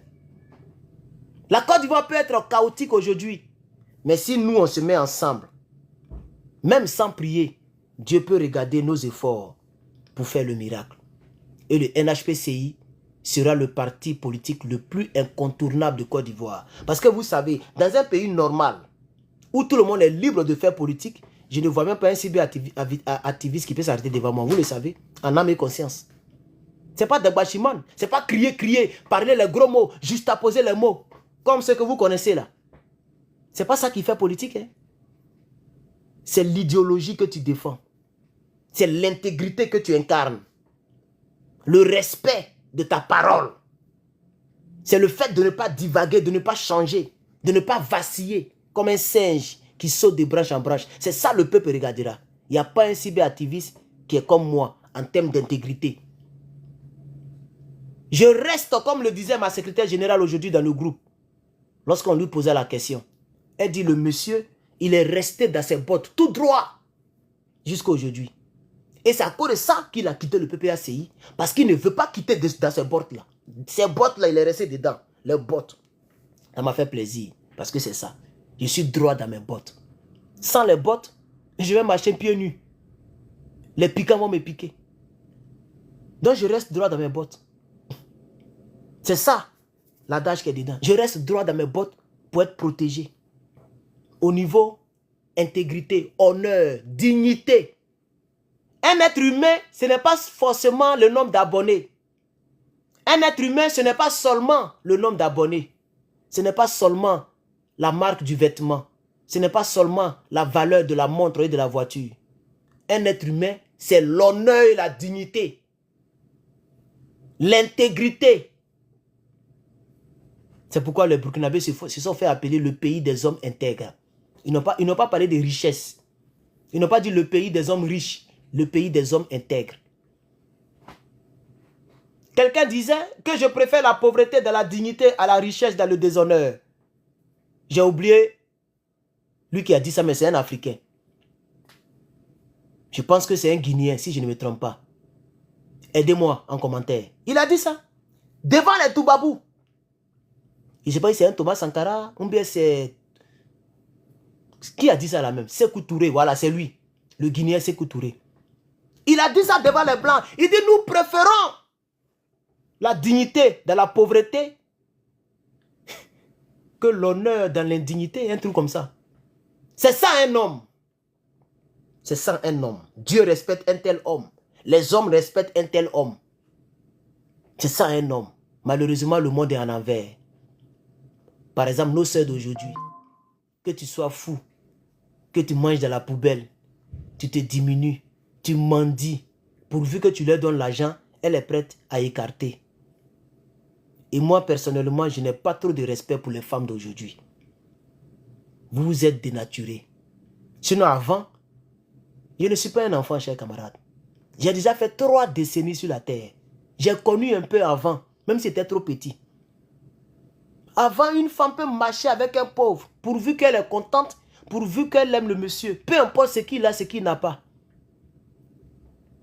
la Côte d'Ivoire peut être chaotique aujourd'hui, mais si nous on se met ensemble, même sans prier, Dieu peut regarder nos efforts pour faire le miracle. Et le NHPCI sera le parti politique le plus incontournable de Côte d'Ivoire. Parce que vous savez, dans un pays normal, où tout le monde est libre de faire politique, je ne vois même pas un cyber-activiste qui peut s'arrêter devant moi. Vous le savez, en âme et conscience. Ce n'est pas de bâchiment, ce n'est pas crier, parler les gros mots, juste poser les mots, comme ce que vous connaissez là. Ce n'est pas ça qui fait politique. Hein? C'est l'idéologie que tu défends. C'est l'intégrité que tu incarnes. Le respect de ta parole. C'est le fait de ne pas divaguer, de ne pas changer, de ne pas vaciller comme un singe qui saute de branche en branche. C'est ça le peuple regardera. Il n'y a pas un cyberactiviste qui est comme moi en termes d'intégrité. Je reste, comme le disait ma secrétaire générale aujourd'hui dans le groupe, lorsqu'on lui posait la question. Elle dit, le monsieur, il est resté dans ses bottes tout droit. jusqu'à aujourd'hui. Et c'est à cause de ça qu'il a quitté le PPACI, parce qu'il ne veut pas quitter dans ces bottes-là. Ces bottes-là, il est resté dedans. Les bottes. Ça m'a fait plaisir, parce que c'est ça. Je suis droit dans mes bottes. Sans les bottes, je vais marcher pieds nus. Les piquants vont me piquer. Donc je reste droit dans mes bottes. C'est ça, l'adage qui est dedans. Je reste droit dans mes bottes pour être protégé. Au niveau intégrité, honneur, dignité. Un être humain, ce n'est pas forcément le nombre d'abonnés. Un être humain, ce n'est pas seulement le nombre d'abonnés. Ce n'est pas seulement la marque du vêtement. Ce n'est pas seulement la valeur de la montre et de la voiture. Un être humain, c'est l'honneur et la dignité. L'intégrité. C'est pourquoi les Burkinabés se sont fait appeler le pays des hommes intègres. Ils n'ont pas parlé de richesse. Ils n'ont pas dit le pays des hommes riches. Le pays des hommes intègres. Quelqu'un disait que je préfère la pauvreté dans la dignité à la richesse dans le déshonneur. J'ai oublié lui qui a dit ça, mais c'est un Africain. Je pense que c'est un Guinéen, si je ne me trompe pas. Aidez-moi en commentaire. Il a dit ça. Devant les Toubabou. Je ne sais pas si c'est un Thomas Sankara ou bien c'est... Qui a dit ça là même? Sékou Touré, voilà, c'est lui. Le Guinéen Sékou Touré. Il a dit ça devant les Blancs. Il dit, nous préférons la dignité dans la pauvreté que l'honneur dans l'indignité, un truc comme ça. C'est ça un homme. C'est ça un homme. Dieu respecte un tel homme. Les hommes respectent un tel homme. C'est ça un homme. Malheureusement, le monde est en envers. Par exemple, nos sœurs d'aujourd'hui. Que tu sois fou, que tu manges dans la poubelle, tu te diminues, tu mendies. Pourvu que tu leur donnes l'argent, elle est prête à écarter. Et moi, personnellement, je n'ai pas trop de respect pour les femmes d'aujourd'hui. Vous êtes dénaturés. Sinon, avant, je ne suis pas un enfant, chers camarades. J'ai déjà fait 3 décennies sur la terre. J'ai connu un peu avant, même si c'était trop petit. Avant, une femme peut marcher avec un pauvre, pourvu qu'elle est contente, pourvu qu'elle aime le monsieur. Peu importe ce qu'il a, ce qu'il n'a pas.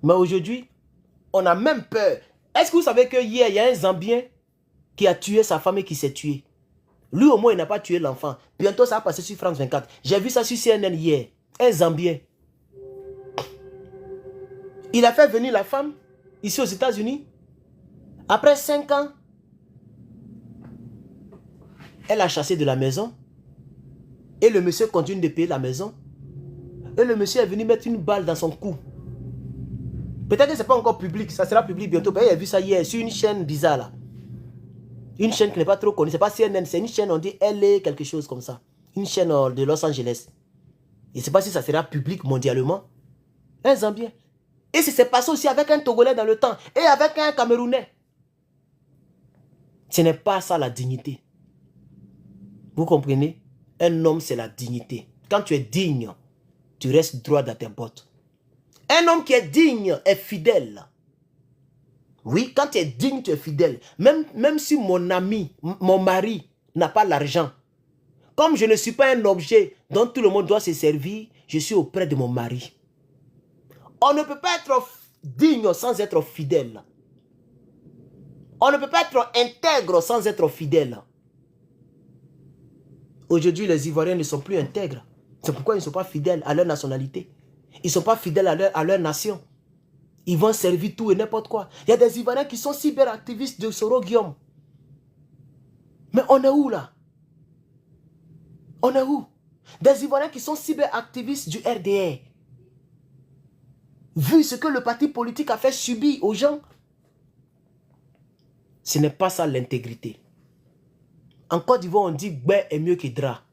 Mais aujourd'hui, on a même peur. Est-ce que vous savez que hier, il y a un Zambien qui a tué sa femme et qui s'est tué? Lui, au moins, il n'a pas tué l'enfant. Bientôt, ça va passer sur France 24. J'ai vu ça sur CNN hier. Un Zambien. Il a fait venir la femme, ici aux États-Unis. Après 5 ans, elle a chassé de la maison. Et le monsieur continue de payer la maison. Et le monsieur est venu mettre une balle dans son cou. Peut-être que ce n'est pas encore public. Ça sera public bientôt. Il a vu ça hier sur une chaîne bizarre là. Une chaîne qui n'est pas trop connue. Ce n'est pas CNN. C'est une chaîne, on dit LA, quelque chose comme ça. Une chaîne de Los Angeles. Je ne sais pas si ça sera public mondialement. Un Zambien. Et c'est passé aussi avec un Togolais dans le temps. Et avec un Camerounais. Ce n'est pas ça la dignité. Vous comprenez? Un homme, c'est la dignité. Quand tu es digne, tu restes droit dans tes bottes. Un homme qui est digne est fidèle. Oui, quand tu es digne, tu es fidèle. Même si mon ami, mon mari n'a pas l'argent. Comme je ne suis pas un objet dont tout le monde doit se servir, je suis auprès de mon mari. On ne peut pas être digne sans être fidèle. On ne peut pas être intègre sans être fidèle. Aujourd'hui, les Ivoiriens ne sont plus intègres. C'est pourquoi ils ne sont pas fidèles à leur nationalité. Ils ne sont pas fidèles à leur nation. Ils vont servir tout et n'importe quoi. Il y a des Ivoiriens qui sont cyberactivistes de Soro Guillaume. Mais on est où là? On est où? Des Ivoiriens qui sont cyberactivistes du RDR. Vu ce que le parti politique a fait subir aux gens, ce n'est pas ça l'intégrité. En Côte d'Ivoire, on dit Gbé est mieux que Dra.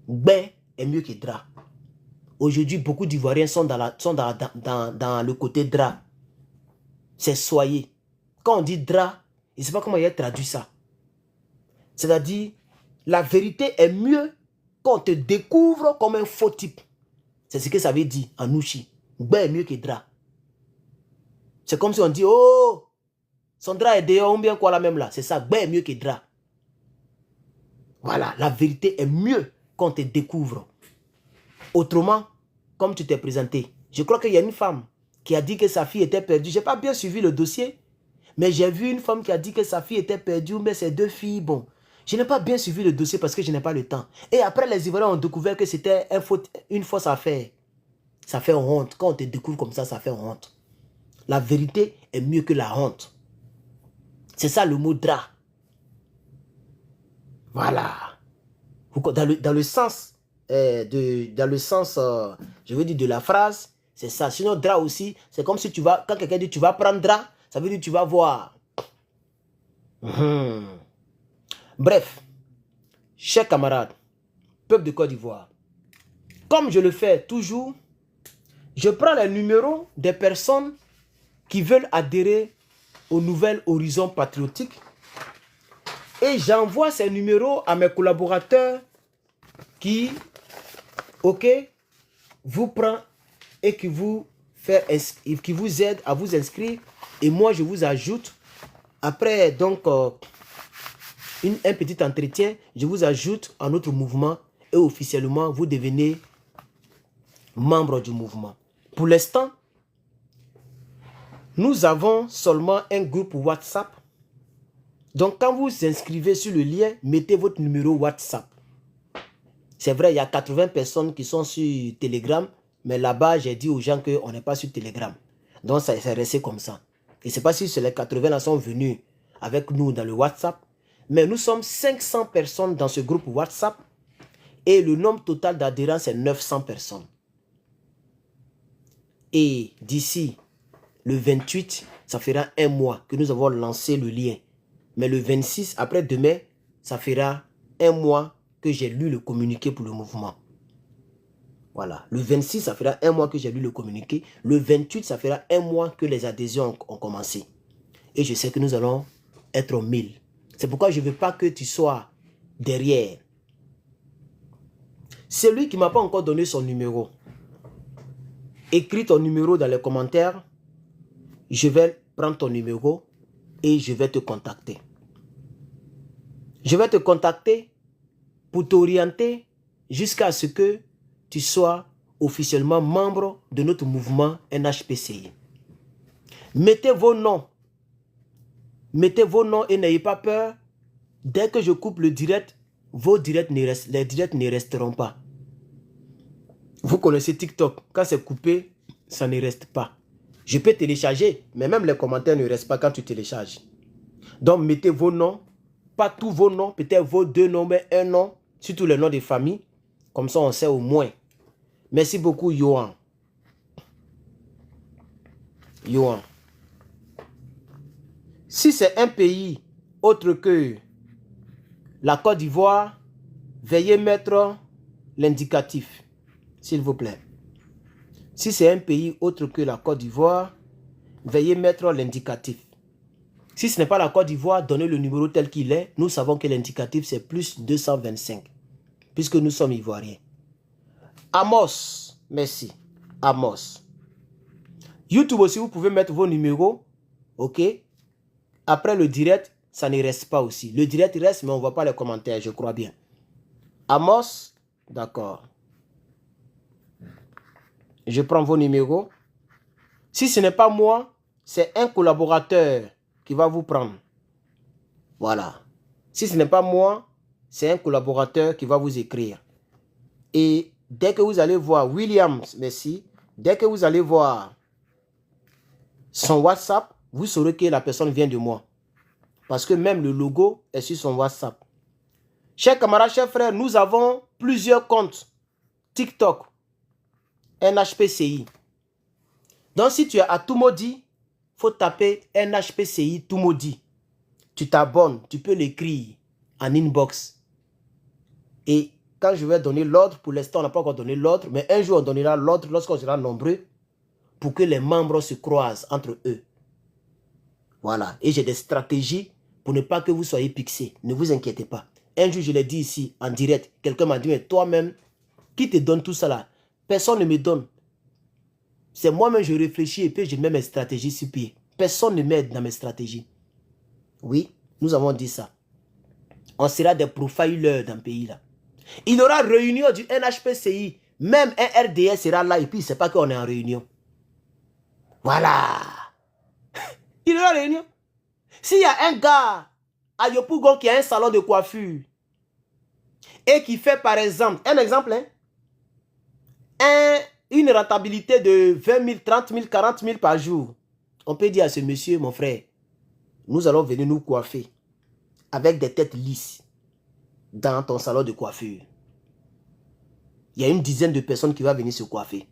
Gbé est mieux que Dra. Aujourd'hui, beaucoup d'Ivoiriens sont dans le côté Dra. C'est soyez. Quand on dit Dra, je ne sais pas comment il a traduit ça. C'est-à-dire, la vérité est mieux quand on te découvre comme un faux type. C'est ce que ça veut dire en Ouchi. Gbé est mieux que Dra. C'est comme si on dit, oh, son drap est dehors ou bien quoi là même là. C'est ça, Gbé est mieux que Dra. Voilà, la vérité est mieux quand on te découvre. Autrement, comme tu t'es présenté. Je crois qu'il y a une femme qui a dit que sa fille était perdue. Je n'ai pas bien suivi le dossier, mais j'ai vu une femme qui a dit que sa fille était perdue, mais ses deux filles, bon. Je n'ai pas bien suivi le dossier parce que je n'ai pas le temps. Et après, les Ivoiriens ont découvert que c'était une fausse affaire. Ça fait honte. Quand on te découvre comme ça fait honte. La vérité est mieux que la honte. C'est ça le mot drap. Voilà. Dans le sens, je veux dire, de la phrase, c'est ça. Sinon, drap aussi, c'est comme si tu vas, quand quelqu'un dit tu vas prendre drap, ça veut dire tu vas voir. Bref, chers camarades, peuple de Côte d'Ivoire, comme je le fais toujours, je prends les numéros des personnes qui veulent adhérer au nouvel horizon patriotique et j'envoie ces numéros à mes collaborateurs qui, ok, vous prend et qui vous aide à vous inscrire et moi je vous ajoute après donc un petit entretien, je vous ajoute à notre mouvement et officiellement vous devenez membre du mouvement. Pour l'instant, nous avons seulement un groupe WhatsApp. Donc quand vous vous inscrivez sur le lien, mettez votre numéro WhatsApp. C'est vrai, il y a 80 personnes qui sont sur Telegram, mais là-bas, j'ai dit aux gens qu'on n'est pas sur Telegram. Donc, ça s'est resté comme ça. Je ne sais pas si les 80 là sont venus avec nous dans le WhatsApp, mais nous sommes 500 personnes dans ce groupe WhatsApp et le nombre total d'adhérents, c'est 900 personnes. Et d'ici le 28, ça fera un mois que nous avons lancé le lien. Mais le 26, après demain, ça fera un mois que j'ai lu le communiqué pour le mouvement. Voilà. Le 26, ça fera un mois que j'ai lu le communiqué. Le 28, ça fera un mois que les adhésions ont commencé. Et je sais que nous allons être 1000. C'est pourquoi je ne veux pas que tu sois derrière. Celui qui ne m'a pas encore donné son numéro, écris ton numéro dans les commentaires. Je vais prendre ton numéro et je vais te contacter. Je vais te contacter pour t'orienter jusqu'à ce que tu sois officiellement membre de notre mouvement NHPCI. Mettez vos noms. Mettez vos noms et n'ayez pas peur. Dès que je coupe le direct, les directs ne resteront pas. Vous connaissez TikTok. Quand c'est coupé, ça ne reste pas. Je peux télécharger, mais même les commentaires ne restent pas quand tu télécharges. Donc, mettez vos noms. Pas tous vos noms, peut-être vos deux noms, mais un nom, surtout les noms de famille. Comme ça, on sait au moins. Merci beaucoup, Yohan. Yohan. Si c'est un pays autre que la Côte d'Ivoire, veuillez mettre l'indicatif, s'il vous plaît. Si c'est un pays autre que la Côte d'Ivoire, veuillez mettre l'indicatif. Si ce n'est pas la Côte d'Ivoire, donnez le numéro tel qu'il est. Nous savons que l'indicatif, c'est plus 225, puisque nous sommes Ivoiriens. Amos, merci. Amos. YouTube aussi, vous pouvez mettre vos numéros, ok? Après le direct, ça ne reste pas aussi. Le direct reste, mais on ne voit pas les commentaires, je crois bien. Amos, d'accord. Je prends vos numéros. Si ce n'est pas moi, c'est un collaborateur qui va vous prendre. Voilà. Si ce n'est pas moi, c'est un collaborateur qui va vous écrire. Et dès que vous allez voir Williams, merci, dès que vous allez voir son WhatsApp, vous saurez que la personne vient de moi. Parce que même le logo est sur son WhatsApp. Chers camarades, chers frères, nous avons plusieurs comptes. TikTok, NHPCI. Donc si tu es à Toumoudi, il faut taper NHPCI Toumoudi. Tu t'abonnes, tu peux l'écrire en inbox. Et quand je vais donner l'ordre, pour l'instant on n'a pas encore donné l'ordre, mais un jour on donnera l'ordre lorsqu'on sera nombreux pour que les membres se croisent entre eux. Voilà. Et j'ai des stratégies pour ne pas que vous soyez pixés. Ne vous inquiétez pas. Un jour je l'ai dit ici en direct, quelqu'un m'a dit, mais toi-même, qui te donne tout ça là? Personne ne me donne. C'est moi-même, je réfléchis et puis je mets mes stratégies sur pied. Personne ne m'aide dans mes stratégies. Oui, nous avons dit ça. On sera des profilers dans le pays là. Il y aura réunion du NHPCI Même un RDS sera là et puis il ne sait pas qu'on est en réunion. Voilà. Il est en réunion. S'il y a un gars à Yopougon qui a un salon de coiffure et qui fait par exemple, un exemple, une rentabilité de 20 000, 30 000, 40 000 par jour, on peut dire à ce monsieur, mon frère, nous allons venir nous coiffer avec des têtes lisses dans ton salon de coiffure. Il y a une dizaine de personnes qui vont venir se coiffer.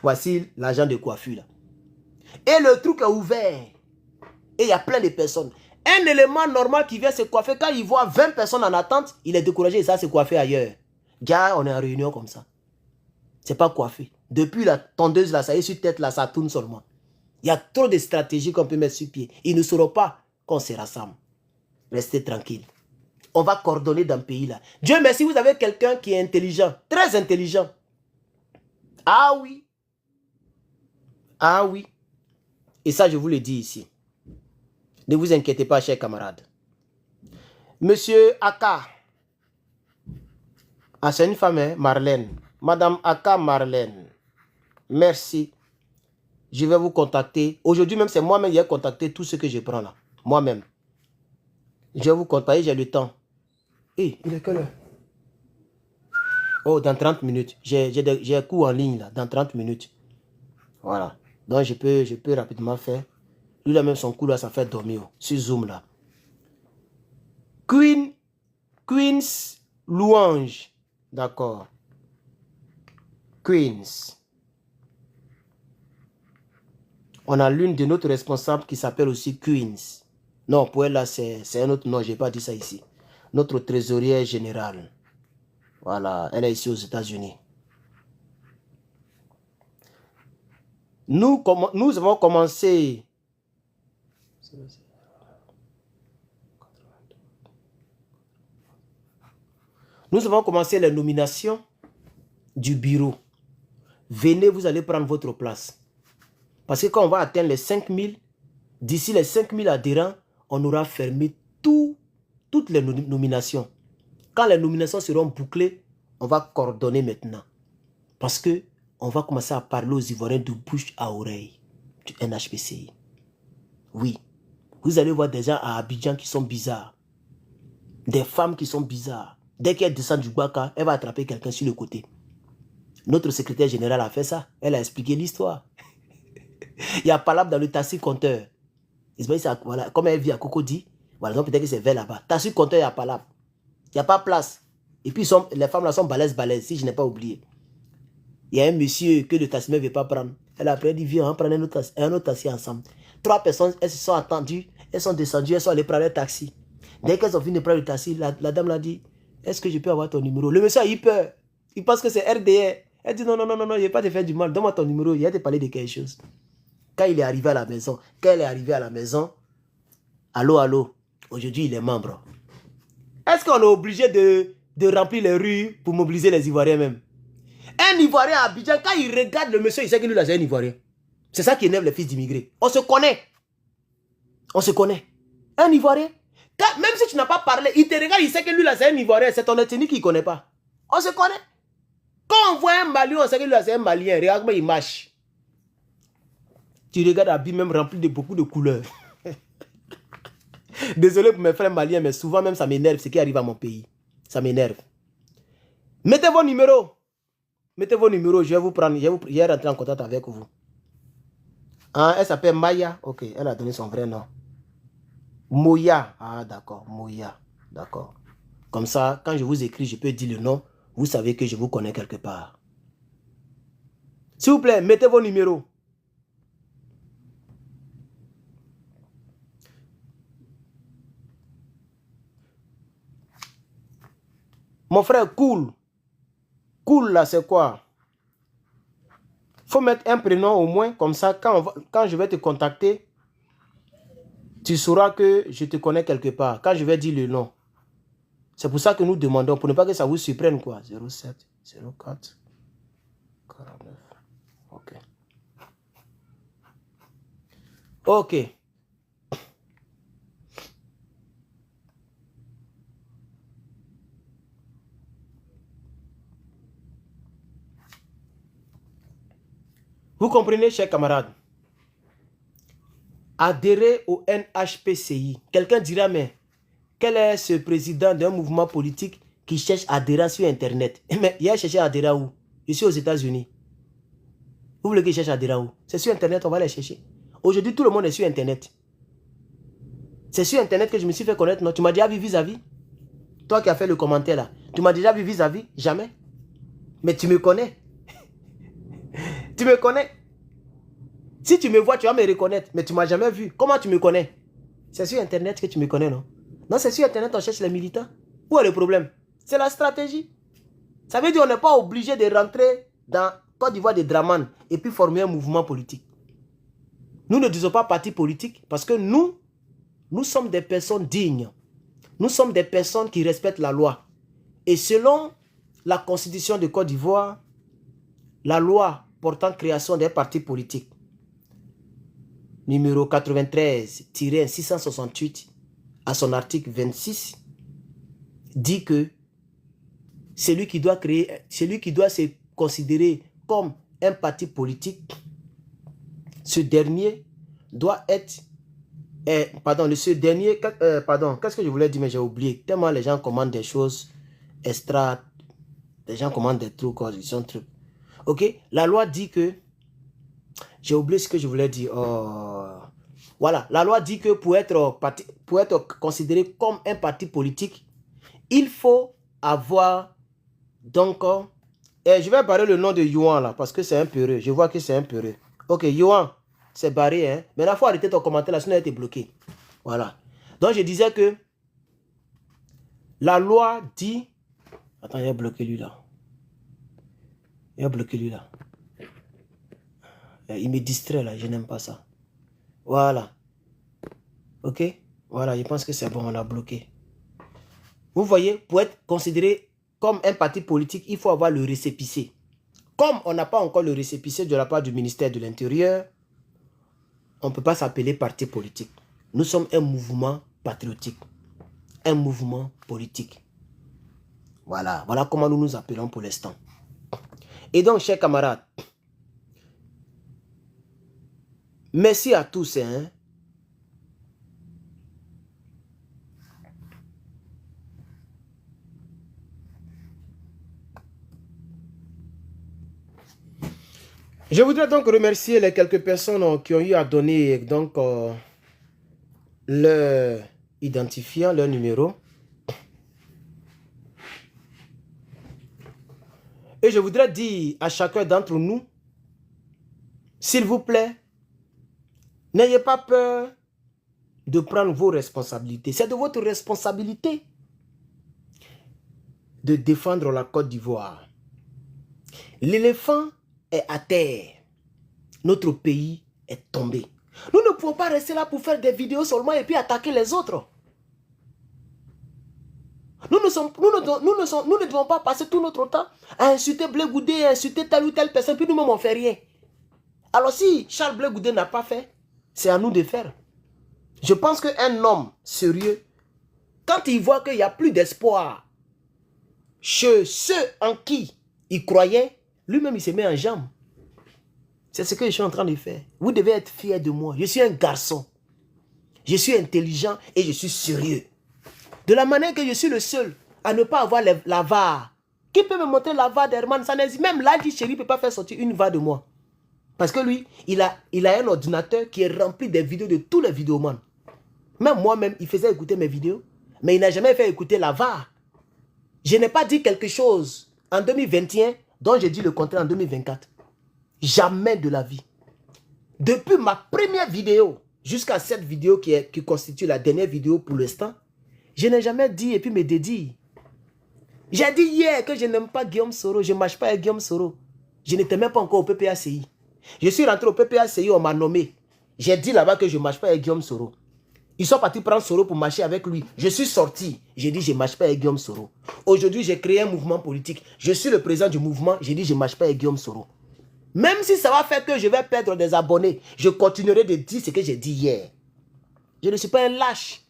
Voici l'agent de coiffure là. Et le truc est ouvert. Et il y a plein de personnes. Un élément normal qui vient se coiffer, quand il voit 20 personnes en attente, il est découragé et ça se coiffer ailleurs. Gars, on est en réunion comme ça. C'est pas coiffé. Depuis la tondeuse là, ça y est sur tête là, ça tourne seulement. Il y a trop de stratégies qu'on peut mettre sur pied. Ils ne sauront pas qu'on se rassemble. Restez tranquille. On va coordonner dans le pays là. Dieu merci, vous avez quelqu'un qui est intelligent, très intelligent. Ah oui. Ah oui. Et ça, je vous le dis ici. Ne vous inquiétez pas, chers camarades. Monsieur Aka. Ah, c'est une femme, hein, Marlène. Madame Aka Marlène. Merci. Je vais vous contacter. Aujourd'hui même, c'est moi-même qui ai contacté tout ce que je prends là. Moi-même. Je vais vous contacter, j'ai le temps. Hé, il est quelle heure? Oh, dans 30 minutes. J'ai un cours en ligne là, dans 30 minutes. Voilà. Donc, je peux rapidement faire. Lui, là même, son cours là, ça fait dormir. Sur Zoom là. Queen's Louange. D'accord. Queens. On a l'une de notre responsable qui s'appelle aussi Queens. Non, pour elle là, c'est un autre nom. Je n'ai pas dit ça ici. Notre trésorière générale. Voilà, elle est ici aux États-Unis. Nous avons commencé. Nous avons commencé les nominations du bureau. Venez, vous allez prendre votre place. Parce que quand on va atteindre les 5000, d'ici les 5000 adhérents, on aura fermé toutes les nominations. Quand les nominations seront bouclées, on va coordonner maintenant. Parce que on va commencer à parler aux Ivoiriens de bouche à oreille du NHPCI. Oui. Vous allez voir des gens à Abidjan qui sont bizarres. Des femmes qui sont bizarres. Dès qu'elle descend du Baka, elle va attraper quelqu'un sur le côté. Notre secrétaire général a fait ça. Elle a expliqué l'histoire. Il y a Palab dans le taxi compteur. Voilà, comme elle vit à Cocody, voilà, donc peut-être que c'est vers là-bas. Taxi compteur, il y a Palab. Il n'y a pas place. Et puis les femmes là sont balèzes, si je n'ai pas oublié. Il y a un monsieur que le taxi ne veut pas prendre. Elle a après dit, viens, on prend un autre taxi ensemble. 3 personnes, elles se sont attendues, elles sont descendues, elles sont allées prendre un taxi. Dès qu'elles ont fini de prendre le taxi, la dame l'a dit, est-ce que je peux avoir ton numéro? Le monsieur a eu peur. Il pense que c'est RDR. Elle dit, non, non, non, non, non, je ne vais pas te faire du mal. Donne-moi ton numéro, il va te parler de quelque chose. Quand il est arrivé à la maison, allô, allô, aujourd'hui il est membre. Est-ce qu'on est obligé de remplir les rues pour mobiliser les Ivoiriens même? Un Ivoirien à Abidjan, quand il regarde le monsieur, il sait que lui là c'est un Ivoirien. C'est ça qui énerve les fils d'immigrés. On se connaît. On se connaît. Un Ivoirien, même si tu n'as pas parlé, il te regarde, il sait que lui là c'est un Ivoirien. C'est ton ethnie qu'il ne connaît pas. On se connaît. Quand on voit un Malien, on sait que lui là c'est un Malien. Regarde comment il marche. Tu regardes Abidjan même rempli de beaucoup de couleurs. Désolé pour mes frères maliens, mais souvent même ça m'énerve ce qui arrive à mon pays. Ça m'énerve. Mettez vos numéros. Mettez vos numéros, je vais vous prendre, je vais rentrer en contact avec vous. Ah, elle s'appelle Maya. Ok, elle a donné son vrai nom. Moya. Ah, d'accord, Moya. D'accord. Comme ça, quand je vous écris, je peux dire le nom. Vous savez que je vous connais quelque part. S'il vous plaît, mettez vos numéros. Mon frère, cool. Cool là, c'est quoi? Faut mettre un prénom au moins, comme ça, quand je vais te contacter, tu sauras que je te connais quelque part. Quand je vais dire le nom. C'est pour ça que nous demandons, pour ne pas que ça vous surprenne, quoi. 07, 04, 49. Ok. Ok. Vous comprenez, chers camarades? Adhérer au NHPCI. Quelqu'un dira, mais quel est ce président d'un mouvement politique qui cherche à adhérer sur Internet? Mais il a cherché à adhérer où? Je suis aux États-Unis. Vous voulez qu'il cherche à adhérer où? C'est sur Internet, on va les chercher. Aujourd'hui, tout le monde est sur Internet. C'est sur Internet que je me suis fait connaître, non? Tu m'as déjà vu vis-à-vis? Toi qui as fait le commentaire là. Tu m'as déjà vu vis-à-vis? Jamais. Mais tu me connais. Tu me connais. Si tu me vois, tu vas me reconnaître. Mais tu ne m'as jamais vu. Comment tu me connais? C'est sur Internet que tu me connais, non? Non, c'est sur Internet on cherche les militants. Où est le problème? C'est la stratégie. Ça veut dire qu'on n'est pas obligé de rentrer dans Côte d'Ivoire de Draman et puis former un mouvement politique. Nous ne disons pas parti politique parce que nous sommes des personnes dignes. Nous sommes des personnes qui respectent la loi. Et selon la constitution de Côte d'Ivoire, la loi portant création des partis politiques, numéro 93-668, à son article 26, dit que celui qui doit se considérer comme un parti politique, ce dernier doit être, qu'est-ce que je voulais dire, mais j'ai oublié, tellement les gens commandent des choses extra, les gens commandent des trucs, ok, la loi dit que, j'ai oublié ce que je voulais dire, voilà, la loi dit que pour être considéré comme un parti politique, il faut avoir, donc, je vais barrer le nom de Yuan là, parce que c'est un peureux, je vois que c'est un peureux. Ok, Yuan, c'est barré, hein. Maintenant, il faut arrêter ton commentaire là, sinon il a été bloqué. Voilà. Donc, je disais que la loi dit... Attends, il a bloqué lui là. Il a bloqué lui là. Il me distrait là, je n'aime pas ça. Voilà. Ok? Voilà, je pense que c'est bon, on l'a bloqué. Vous voyez, pour être considéré comme un parti politique, il faut avoir le récépissé. Comme on n'a pas encore le récépissé de la part du ministère de l'Intérieur, on ne peut pas s'appeler parti politique. Nous sommes un mouvement patriotique. Un mouvement politique. Voilà. Voilà comment nous nous appelons pour l'instant. Et donc, chers camarades, merci à tous. Hein. Je voudrais donc remercier les quelques personnes qui ont eu à donner donc leur identifiant, leur numéro. Et je voudrais dire à chacun d'entre nous, s'il vous plaît, n'ayez pas peur de prendre vos responsabilités. C'est de votre responsabilité de défendre la Côte d'Ivoire. L'éléphant est à terre. Notre pays est tombé. Nous ne pouvons pas rester là pour faire des vidéos seulement et puis attaquer les autres. Nous ne devons pas passer tout notre temps à insulter Blé Goudé, à insulter telle ou telle personne, puis nous-mêmes on ne fait rien. Alors si Charles Blé Goudé n'a pas fait, c'est à nous de faire. Je pense qu'un homme sérieux, quand il voit qu'il n'y a plus d'espoir chez ceux en qui il croyait, lui-même il se met en jambe. C'est ce que je suis en train de faire. Vous devez être fiers de moi. Je suis un garçon. Je suis intelligent et je suis sérieux. De la manière que je suis le seul à ne pas avoir la VAR. Qui peut me montrer la VAR d'Herman Sanesi? Même Ladi Chéri ne peut pas faire sortir une VAR de moi. Parce que lui, il a un ordinateur qui est rempli des vidéos de tous les vidéomans. Même moi-même, il faisait écouter mes vidéos. Mais il n'a jamais fait écouter la VAR. Je n'ai pas dit quelque chose en 2021 dont j'ai dit le contraire en 2024. Jamais de la vie. Depuis ma première vidéo jusqu'à cette vidéo qui constitue la dernière vidéo pour l'instant, je n'ai jamais dit et puis me dédie. J'ai dit hier que je n'aime pas Guillaume Soro, je ne marche pas avec Guillaume Soro. Je n'étais même pas encore au PPACI. Je suis rentré au PPACI, on m'a nommé. J'ai dit là-bas que je ne marche pas avec Guillaume Soro. Ils sont partis prendre Soro pour marcher avec lui. Je suis sorti. J'ai dit je ne marche pas avec Guillaume Soro. Aujourd'hui, j'ai créé un mouvement politique. Je suis le président du mouvement. J'ai dit je ne marche pas avec Guillaume Soro. Même si ça va faire que je vais perdre des abonnés, je continuerai de dire ce que j'ai dit hier. Je ne suis pas un lâche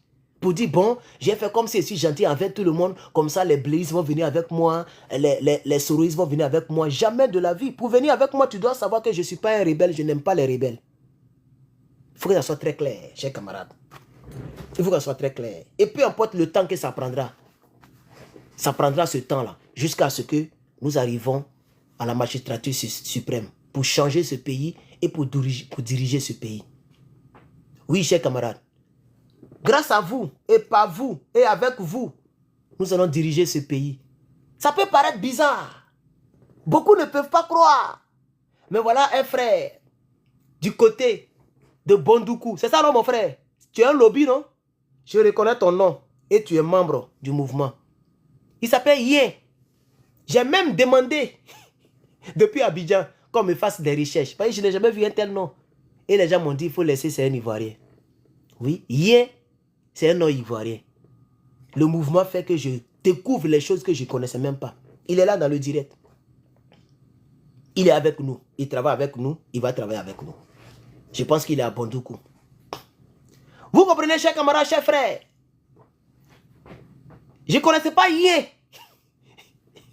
Pour dire, bon, j'ai fait comme si je suis gentil avec tout le monde. Comme ça, les bléistes vont venir avec moi. Les souris vont venir avec moi. Jamais de la vie. Pour venir avec moi, tu dois savoir que je ne suis pas un rebelle. Je n'aime pas les rebelles. Il faut que ça soit très clair, chers camarades. Il faut que ça soit très clair. Et peu importe le temps que ça prendra. Ça prendra ce temps-là. Jusqu'à ce que nous arrivons à la magistrature suprême. Pour changer ce pays et pour diriger ce pays. Oui, chers camarades. Grâce à vous, et par vous, et avec vous, nous allons diriger ce pays. Ça peut paraître bizarre. Beaucoup ne peuvent pas croire. Mais voilà un frère du côté de Bondoukou. C'est ça, non, mon frère? Tu es un lobby, non? Je reconnais ton nom. Et tu es membre du mouvement. Il s'appelle Yen. J'ai même demandé, depuis Abidjan, qu'on me fasse des recherches. Parce que je n'ai jamais vu un tel nom. Et les gens m'ont dit, il faut laisser, c'est un Ivoirien. Oui, Yen. C'est un nom ivoirien. Le mouvement fait que je découvre les choses que je ne connaissais même pas. Il est là dans le direct. Il est avec nous. Il travaille avec nous. Il va travailler avec nous. Je pense qu'il est à Bondoukou. Vous comprenez, chers camarades, chers frères? Je ne connaissais pas Yen.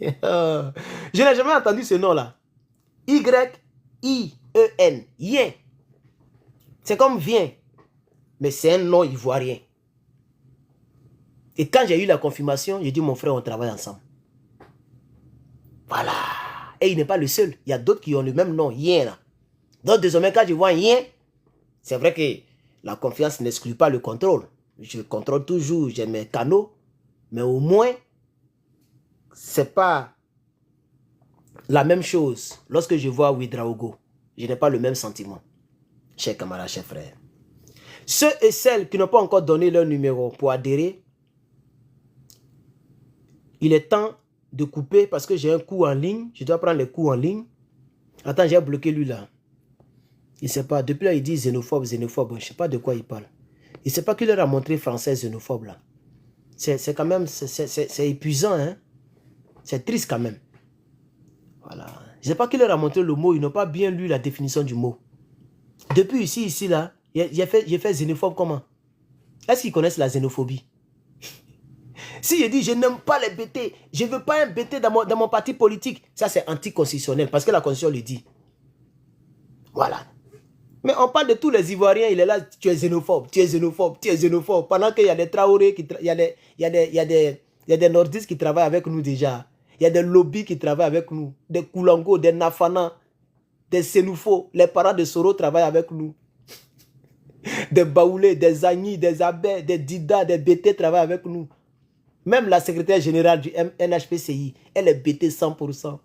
Je n'ai jamais entendu ce nom-là. Y-I-E-N. Yen. C'est comme vient. Mais c'est un nom ivoirien. Et quand j'ai eu la confirmation, j'ai dit, mon frère, on travaille ensemble. Voilà. Et il n'est pas le seul. Il y a d'autres qui ont le même nom, Yen. Là. Donc, désormais, quand je vois Yen, c'est vrai que la confiance n'exclut pas le contrôle. Je contrôle toujours, j'ai mes canaux. Mais au moins, c'est pas la même chose. Lorsque je vois Ouedraogo, je n'ai pas le même sentiment. Chers camarades, chers frères. Ceux et celles qui n'ont pas encore donné leur numéro pour adhérer, il est temps de couper parce que j'ai un cours en ligne. Je dois prendre les cours en ligne. Attends, j'ai bloqué lui là. Il ne sait pas. Depuis là, il dit xénophobe, xénophobe. Je ne sais pas de quoi il parle. Il ne sait pas qu'il leur a montré français xénophobe là. C'est quand même, c'est épuisant. Hein? C'est triste quand même. Voilà. Je ne sais pas qu'il leur a montré le mot. Ils n'ont pas bien lu la définition du mot. Depuis ici là, j'ai fait xénophobe comment? Est-ce qu'ils connaissent la xénophobie? Si je dis je n'aime pas les BT, je ne veux pas un BT dans mon parti politique, ça c'est anticonstitutionnel parce que la Constitution le dit. Voilà. Mais on parle de tous les Ivoiriens, il est là, tu es xénophobe, tu es xénophobe, tu es xénophobe. Pendant qu'il y a des Traoré, il y a des nordistes qui travaillent avec nous déjà. Il y a des lobbies qui travaillent avec nous. Des Koulango, des Nafana, des Sénoufo. Les parents de Soro travaillent avec nous. Des Baoulé, des Agni, des Abé, des Dida, des BT travaillent avec nous. Même la secrétaire générale du NHPCI, elle est BT 100%.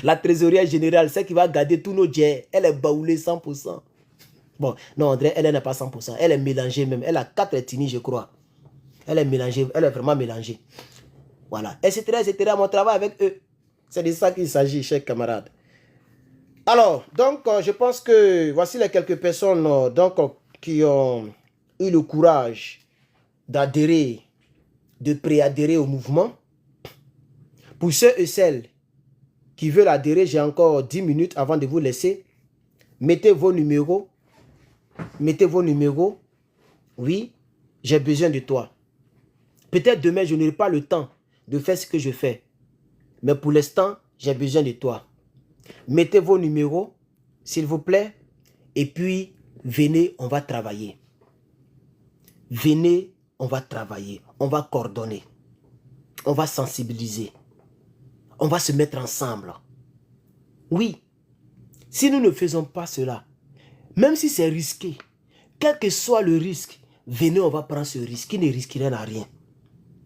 La trésorière générale, celle qui va garder tous nos jets, elle est baoulée 100%. Bon, non, André, elle n'est pas 100%. Elle est mélangée même. Elle a 4 ethnies, je crois. Elle est mélangée, elle est vraiment mélangée. Voilà, etc., etc. Mon travail avec eux. C'est de ça qu'il s'agit, chers camarades. Alors, donc, je pense que voici les quelques personnes qui ont eu le courage d'adhérer, de préadhérer au mouvement. Pour ceux et celles qui veulent adhérer, j'ai encore 10 minutes avant de vous laisser. Mettez vos numéros. Mettez vos numéros. Oui, j'ai besoin de toi. Peut-être demain, je n'aurai pas le temps de faire ce que je fais. Mais pour l'instant, j'ai besoin de toi. Mettez vos numéros, s'il vous plaît. Et puis, venez, on va travailler. Venez, on va travailler. On va coordonner. On va sensibiliser. On va se mettre ensemble. Oui. Si nous ne faisons pas cela, même si c'est risqué, quel que soit le risque, venez, on va prendre ce risque qui ne risquerait à rien.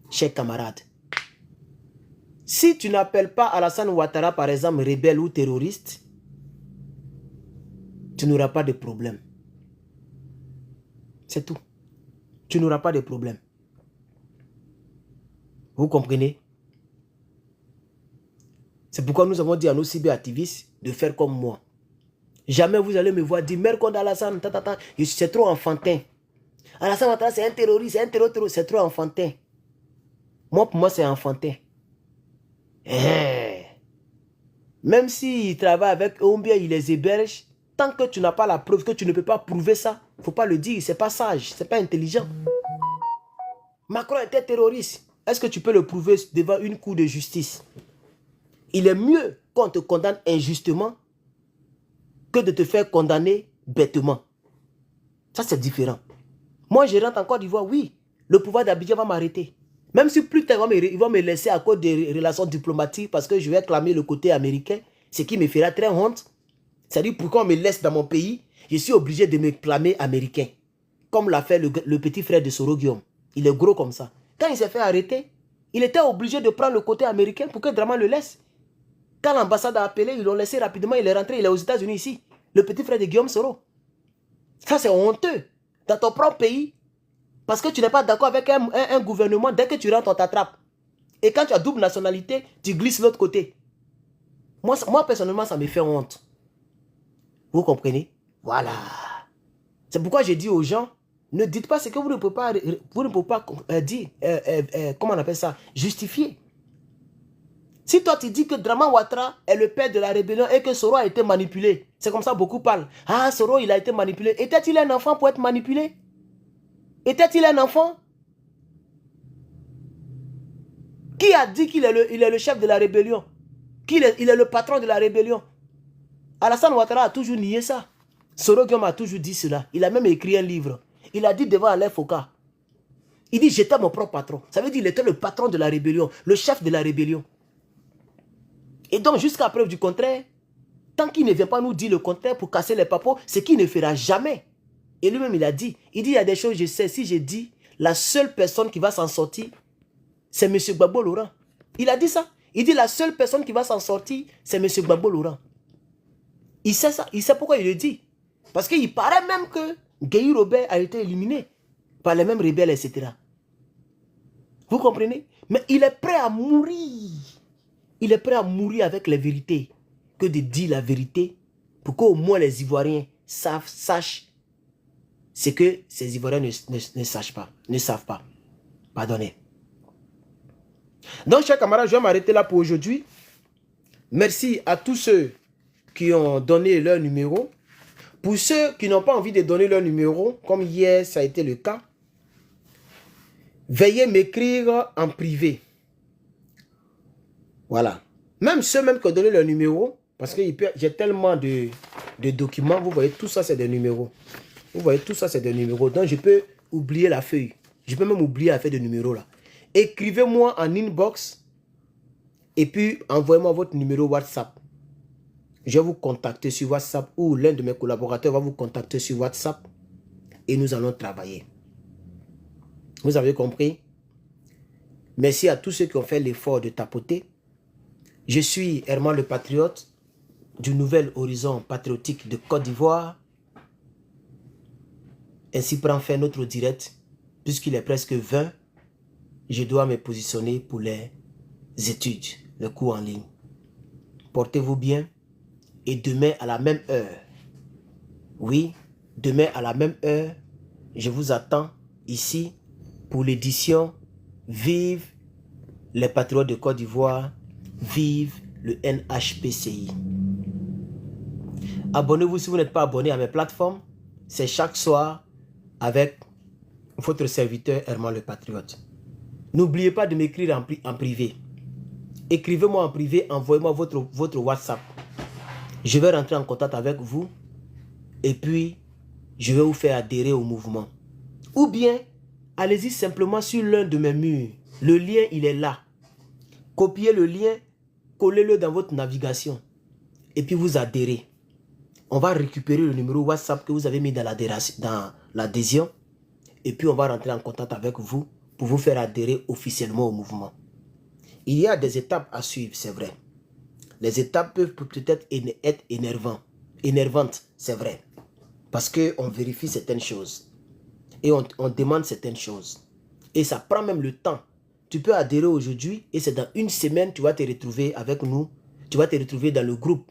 Chers camarades, si tu n'appelles pas Alassane Ouattara, par exemple, rebelle ou terroriste, tu n'auras pas de problème. C'est tout. Tu n'auras pas de problème. Vous comprenez? C'est pourquoi nous avons dit à nos cyberactivistes de faire comme moi. Jamais vous allez me voir dire, merde contre Alassane, c'est trop enfantin. Alassane Ouattara, c'est un terroriste, c'est un terroriste, c'est trop enfantin. Moi, pour moi, c'est enfantin. Même s'il travaille avec eux ou bien il les héberge, tant que tu n'as pas la preuve, que tu ne peux pas prouver ça, il ne faut pas le dire, c'est pas sage, c'est pas intelligent. Macron était terroriste. Est-ce que tu peux le prouver devant une cour de justice? Il est mieux qu'on te condamne injustement que de te faire condamner bêtement. Ça, c'est différent. Moi, je rentre en Côte d'Ivoire, oui. Le pouvoir d'Abidjan va m'arrêter. Même si plus tard, ils vont me laisser à cause des relations diplomatiques parce que je vais clamer le côté américain, ce qui me fera très honte. C'est-à-dire, pourquoi on me laisse dans mon pays, je suis obligé de me clamer américain. Comme l'a fait le petit frère de Soro Guillaume. Il est gros comme ça. Quand il s'est fait arrêter, il était obligé de prendre le côté américain pour que Draman le laisse. Quand l'ambassade a appelé, ils l'ont laissé rapidement, il est rentré, il est aux États-Unis ici. Le petit frère de Guillaume Soro. Ça, c'est honteux. Dans ton propre pays, parce que tu n'es pas d'accord avec un gouvernement, dès que tu rentres, on t'attrape. Et quand tu as double nationalité, tu glisses l'autre côté. Moi, personnellement, ça me fait honte. Vous comprenez? Voilà. C'est pourquoi j'ai dit aux gens, ne dites pas ce que vous ne pouvez pas dire, comment on appelle ça, justifier. Si toi tu dis que Draman Ouattara est le père de la rébellion et que Soro a été manipulé, c'est comme ça beaucoup parlent. Ah, Soro, il a été manipulé. Était-il un enfant pour être manipulé? Était-il un enfant? Qui a dit qu'il est le chef de la rébellion? Il est le patron de la rébellion? Alassane Ouattara a toujours nié ça. Soro Guillaume a toujours dit cela. Il a même écrit un livre. Il a dit devant Alain Foucault. Il dit, j'étais mon propre patron. Ça veut dire qu'il était le patron de la rébellion, le chef de la rébellion. Et donc, jusqu'à preuve du contraire, tant qu'il ne vient pas nous dire le contraire pour casser les papos, c'est qu'il ne fera jamais. Et lui-même, il a dit, il dit, il y a des choses, je sais, si je dis, la seule personne qui va s'en sortir, c'est M. Gbagbo Laurent. Il a dit ça. Il dit, la seule personne qui va s'en sortir, c'est M. Gbagbo Laurent. Il sait ça. Il sait pourquoi il le dit. Parce qu'il paraît même que Guéhi Robert a été éliminé par les mêmes rebelles, etc. Vous comprenez? Mais il est prêt à mourir. Il est prêt à mourir avec les vérités que de dire la vérité pour qu'au moins les Ivoiriens sachent ce que ces Ivoiriens ne savent pas. Pardonnez. Donc, chers camarades, je vais m'arrêter là pour aujourd'hui. Merci à tous ceux qui ont donné leur numéro. Pour ceux qui n'ont pas envie de donner leur numéro, comme hier, ça a été le cas, veuillez m'écrire en privé. Voilà. Même ceux qui ont donné leur numéro, parce que j'ai tellement de documents, vous voyez, tout ça, c'est des numéros. Vous voyez, tout ça, c'est des numéros. Donc, je peux oublier la feuille. Je peux même oublier la feuille de numéros là. Écrivez-moi en inbox et puis envoyez-moi votre numéro WhatsApp. Je vais vous contacter sur WhatsApp ou l'un de mes collaborateurs va vous contacter sur WhatsApp et nous allons travailler. Vous avez compris? Merci à tous ceux qui ont fait l'effort de tapoter. Je suis Herman le Patriote du Nouvel Horizon Patriotique de Côte d'Ivoire. Ainsi prend fin notre direct. Puisqu'il est presque 20, je dois me positionner pour les études, le cours en ligne. Portez-vous bien. Et demain à la même heure, oui, demain à la même heure, je vous attends ici pour l'édition Vive les Patriotes de Côte d'Ivoire, vive le NHPCI. Abonnez-vous si vous n'êtes pas abonné à mes plateformes. C'est chaque soir avec votre serviteur Herman le Patriote. N'oubliez pas de m'écrire en privé. Écrivez-moi en privé, envoyez-moi votre WhatsApp. Je vais rentrer en contact avec vous et puis je vais vous faire adhérer au mouvement. Ou bien, allez-y simplement sur l'un de mes murs. Le lien, il est là. Copiez le lien, collez-le dans votre navigation et puis vous adhérez. On va récupérer le numéro WhatsApp que vous avez mis dans l'adhésion et puis on va rentrer en contact avec vous pour vous faire adhérer officiellement au mouvement. Il y a des étapes à suivre, c'est vrai. Les étapes peuvent peut-être être énervantes, c'est vrai. Parce qu'on vérifie certaines choses. Et on demande certaines choses. Et ça prend même le temps. Tu peux adhérer aujourd'hui et c'est dans une semaine, tu vas te retrouver avec nous. Tu vas te retrouver dans le groupe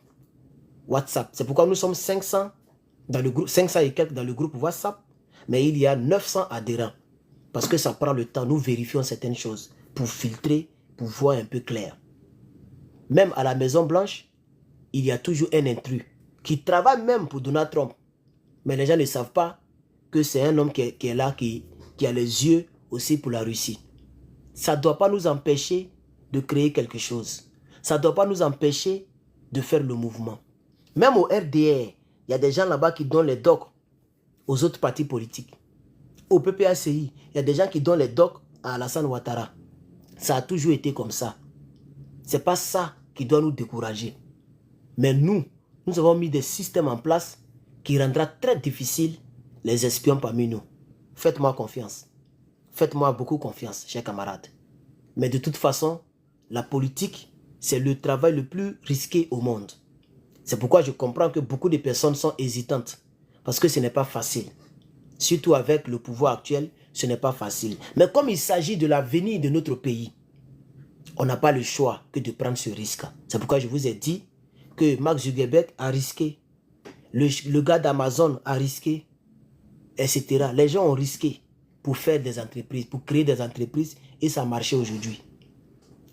WhatsApp. C'est pourquoi nous sommes 500 dans le groupe, 500 et quelques dans le groupe WhatsApp. Mais il y a 900 adhérents. Parce que ça prend le temps. Nous vérifions certaines choses pour filtrer, pour voir un peu clair. Même à la Maison Blanche, il y a toujours un intrus qui travaille même pour Donald Trump. Mais les gens ne savent pas que c'est un homme qui est là, qui a les yeux aussi pour la Russie. Ça ne doit pas nous empêcher de créer quelque chose. Ça ne doit pas nous empêcher de faire le mouvement. Même au RDR, il y a des gens là-bas qui donnent les docs aux autres partis politiques. Au PPACI, il y a des gens qui donnent les docs à Alassane Ouattara. Ça a toujours été comme ça. Ce n'est pas ça qui doit nous décourager. Mais nous avons mis des systèmes en place qui rendra très difficile les espions parmi nous. Faites-moi confiance. Faites-moi beaucoup confiance, chers camarades. Mais de toute façon, la politique, c'est le travail le plus risqué au monde. C'est pourquoi je comprends que beaucoup de personnes sont hésitantes. Parce que ce n'est pas facile. Surtout avec le pouvoir actuel, ce n'est pas facile. Mais comme il s'agit de l'avenir de notre pays, on n'a pas le choix que de prendre ce risque. C'est pourquoi je vous ai dit que Mark Zuckerberg a risqué. Le gars d'Amazon a risqué, etc. Les gens ont risqué pour faire des entreprises, pour créer des entreprises, et ça a marché aujourd'hui.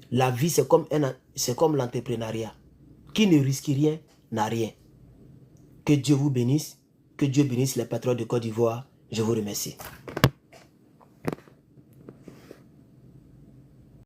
La vie, c'est comme l'entrepreneuriat. Qui ne risque rien, n'a rien. Que Dieu vous bénisse, que Dieu bénisse les patriotes de Côte d'Ivoire. Je vous remercie.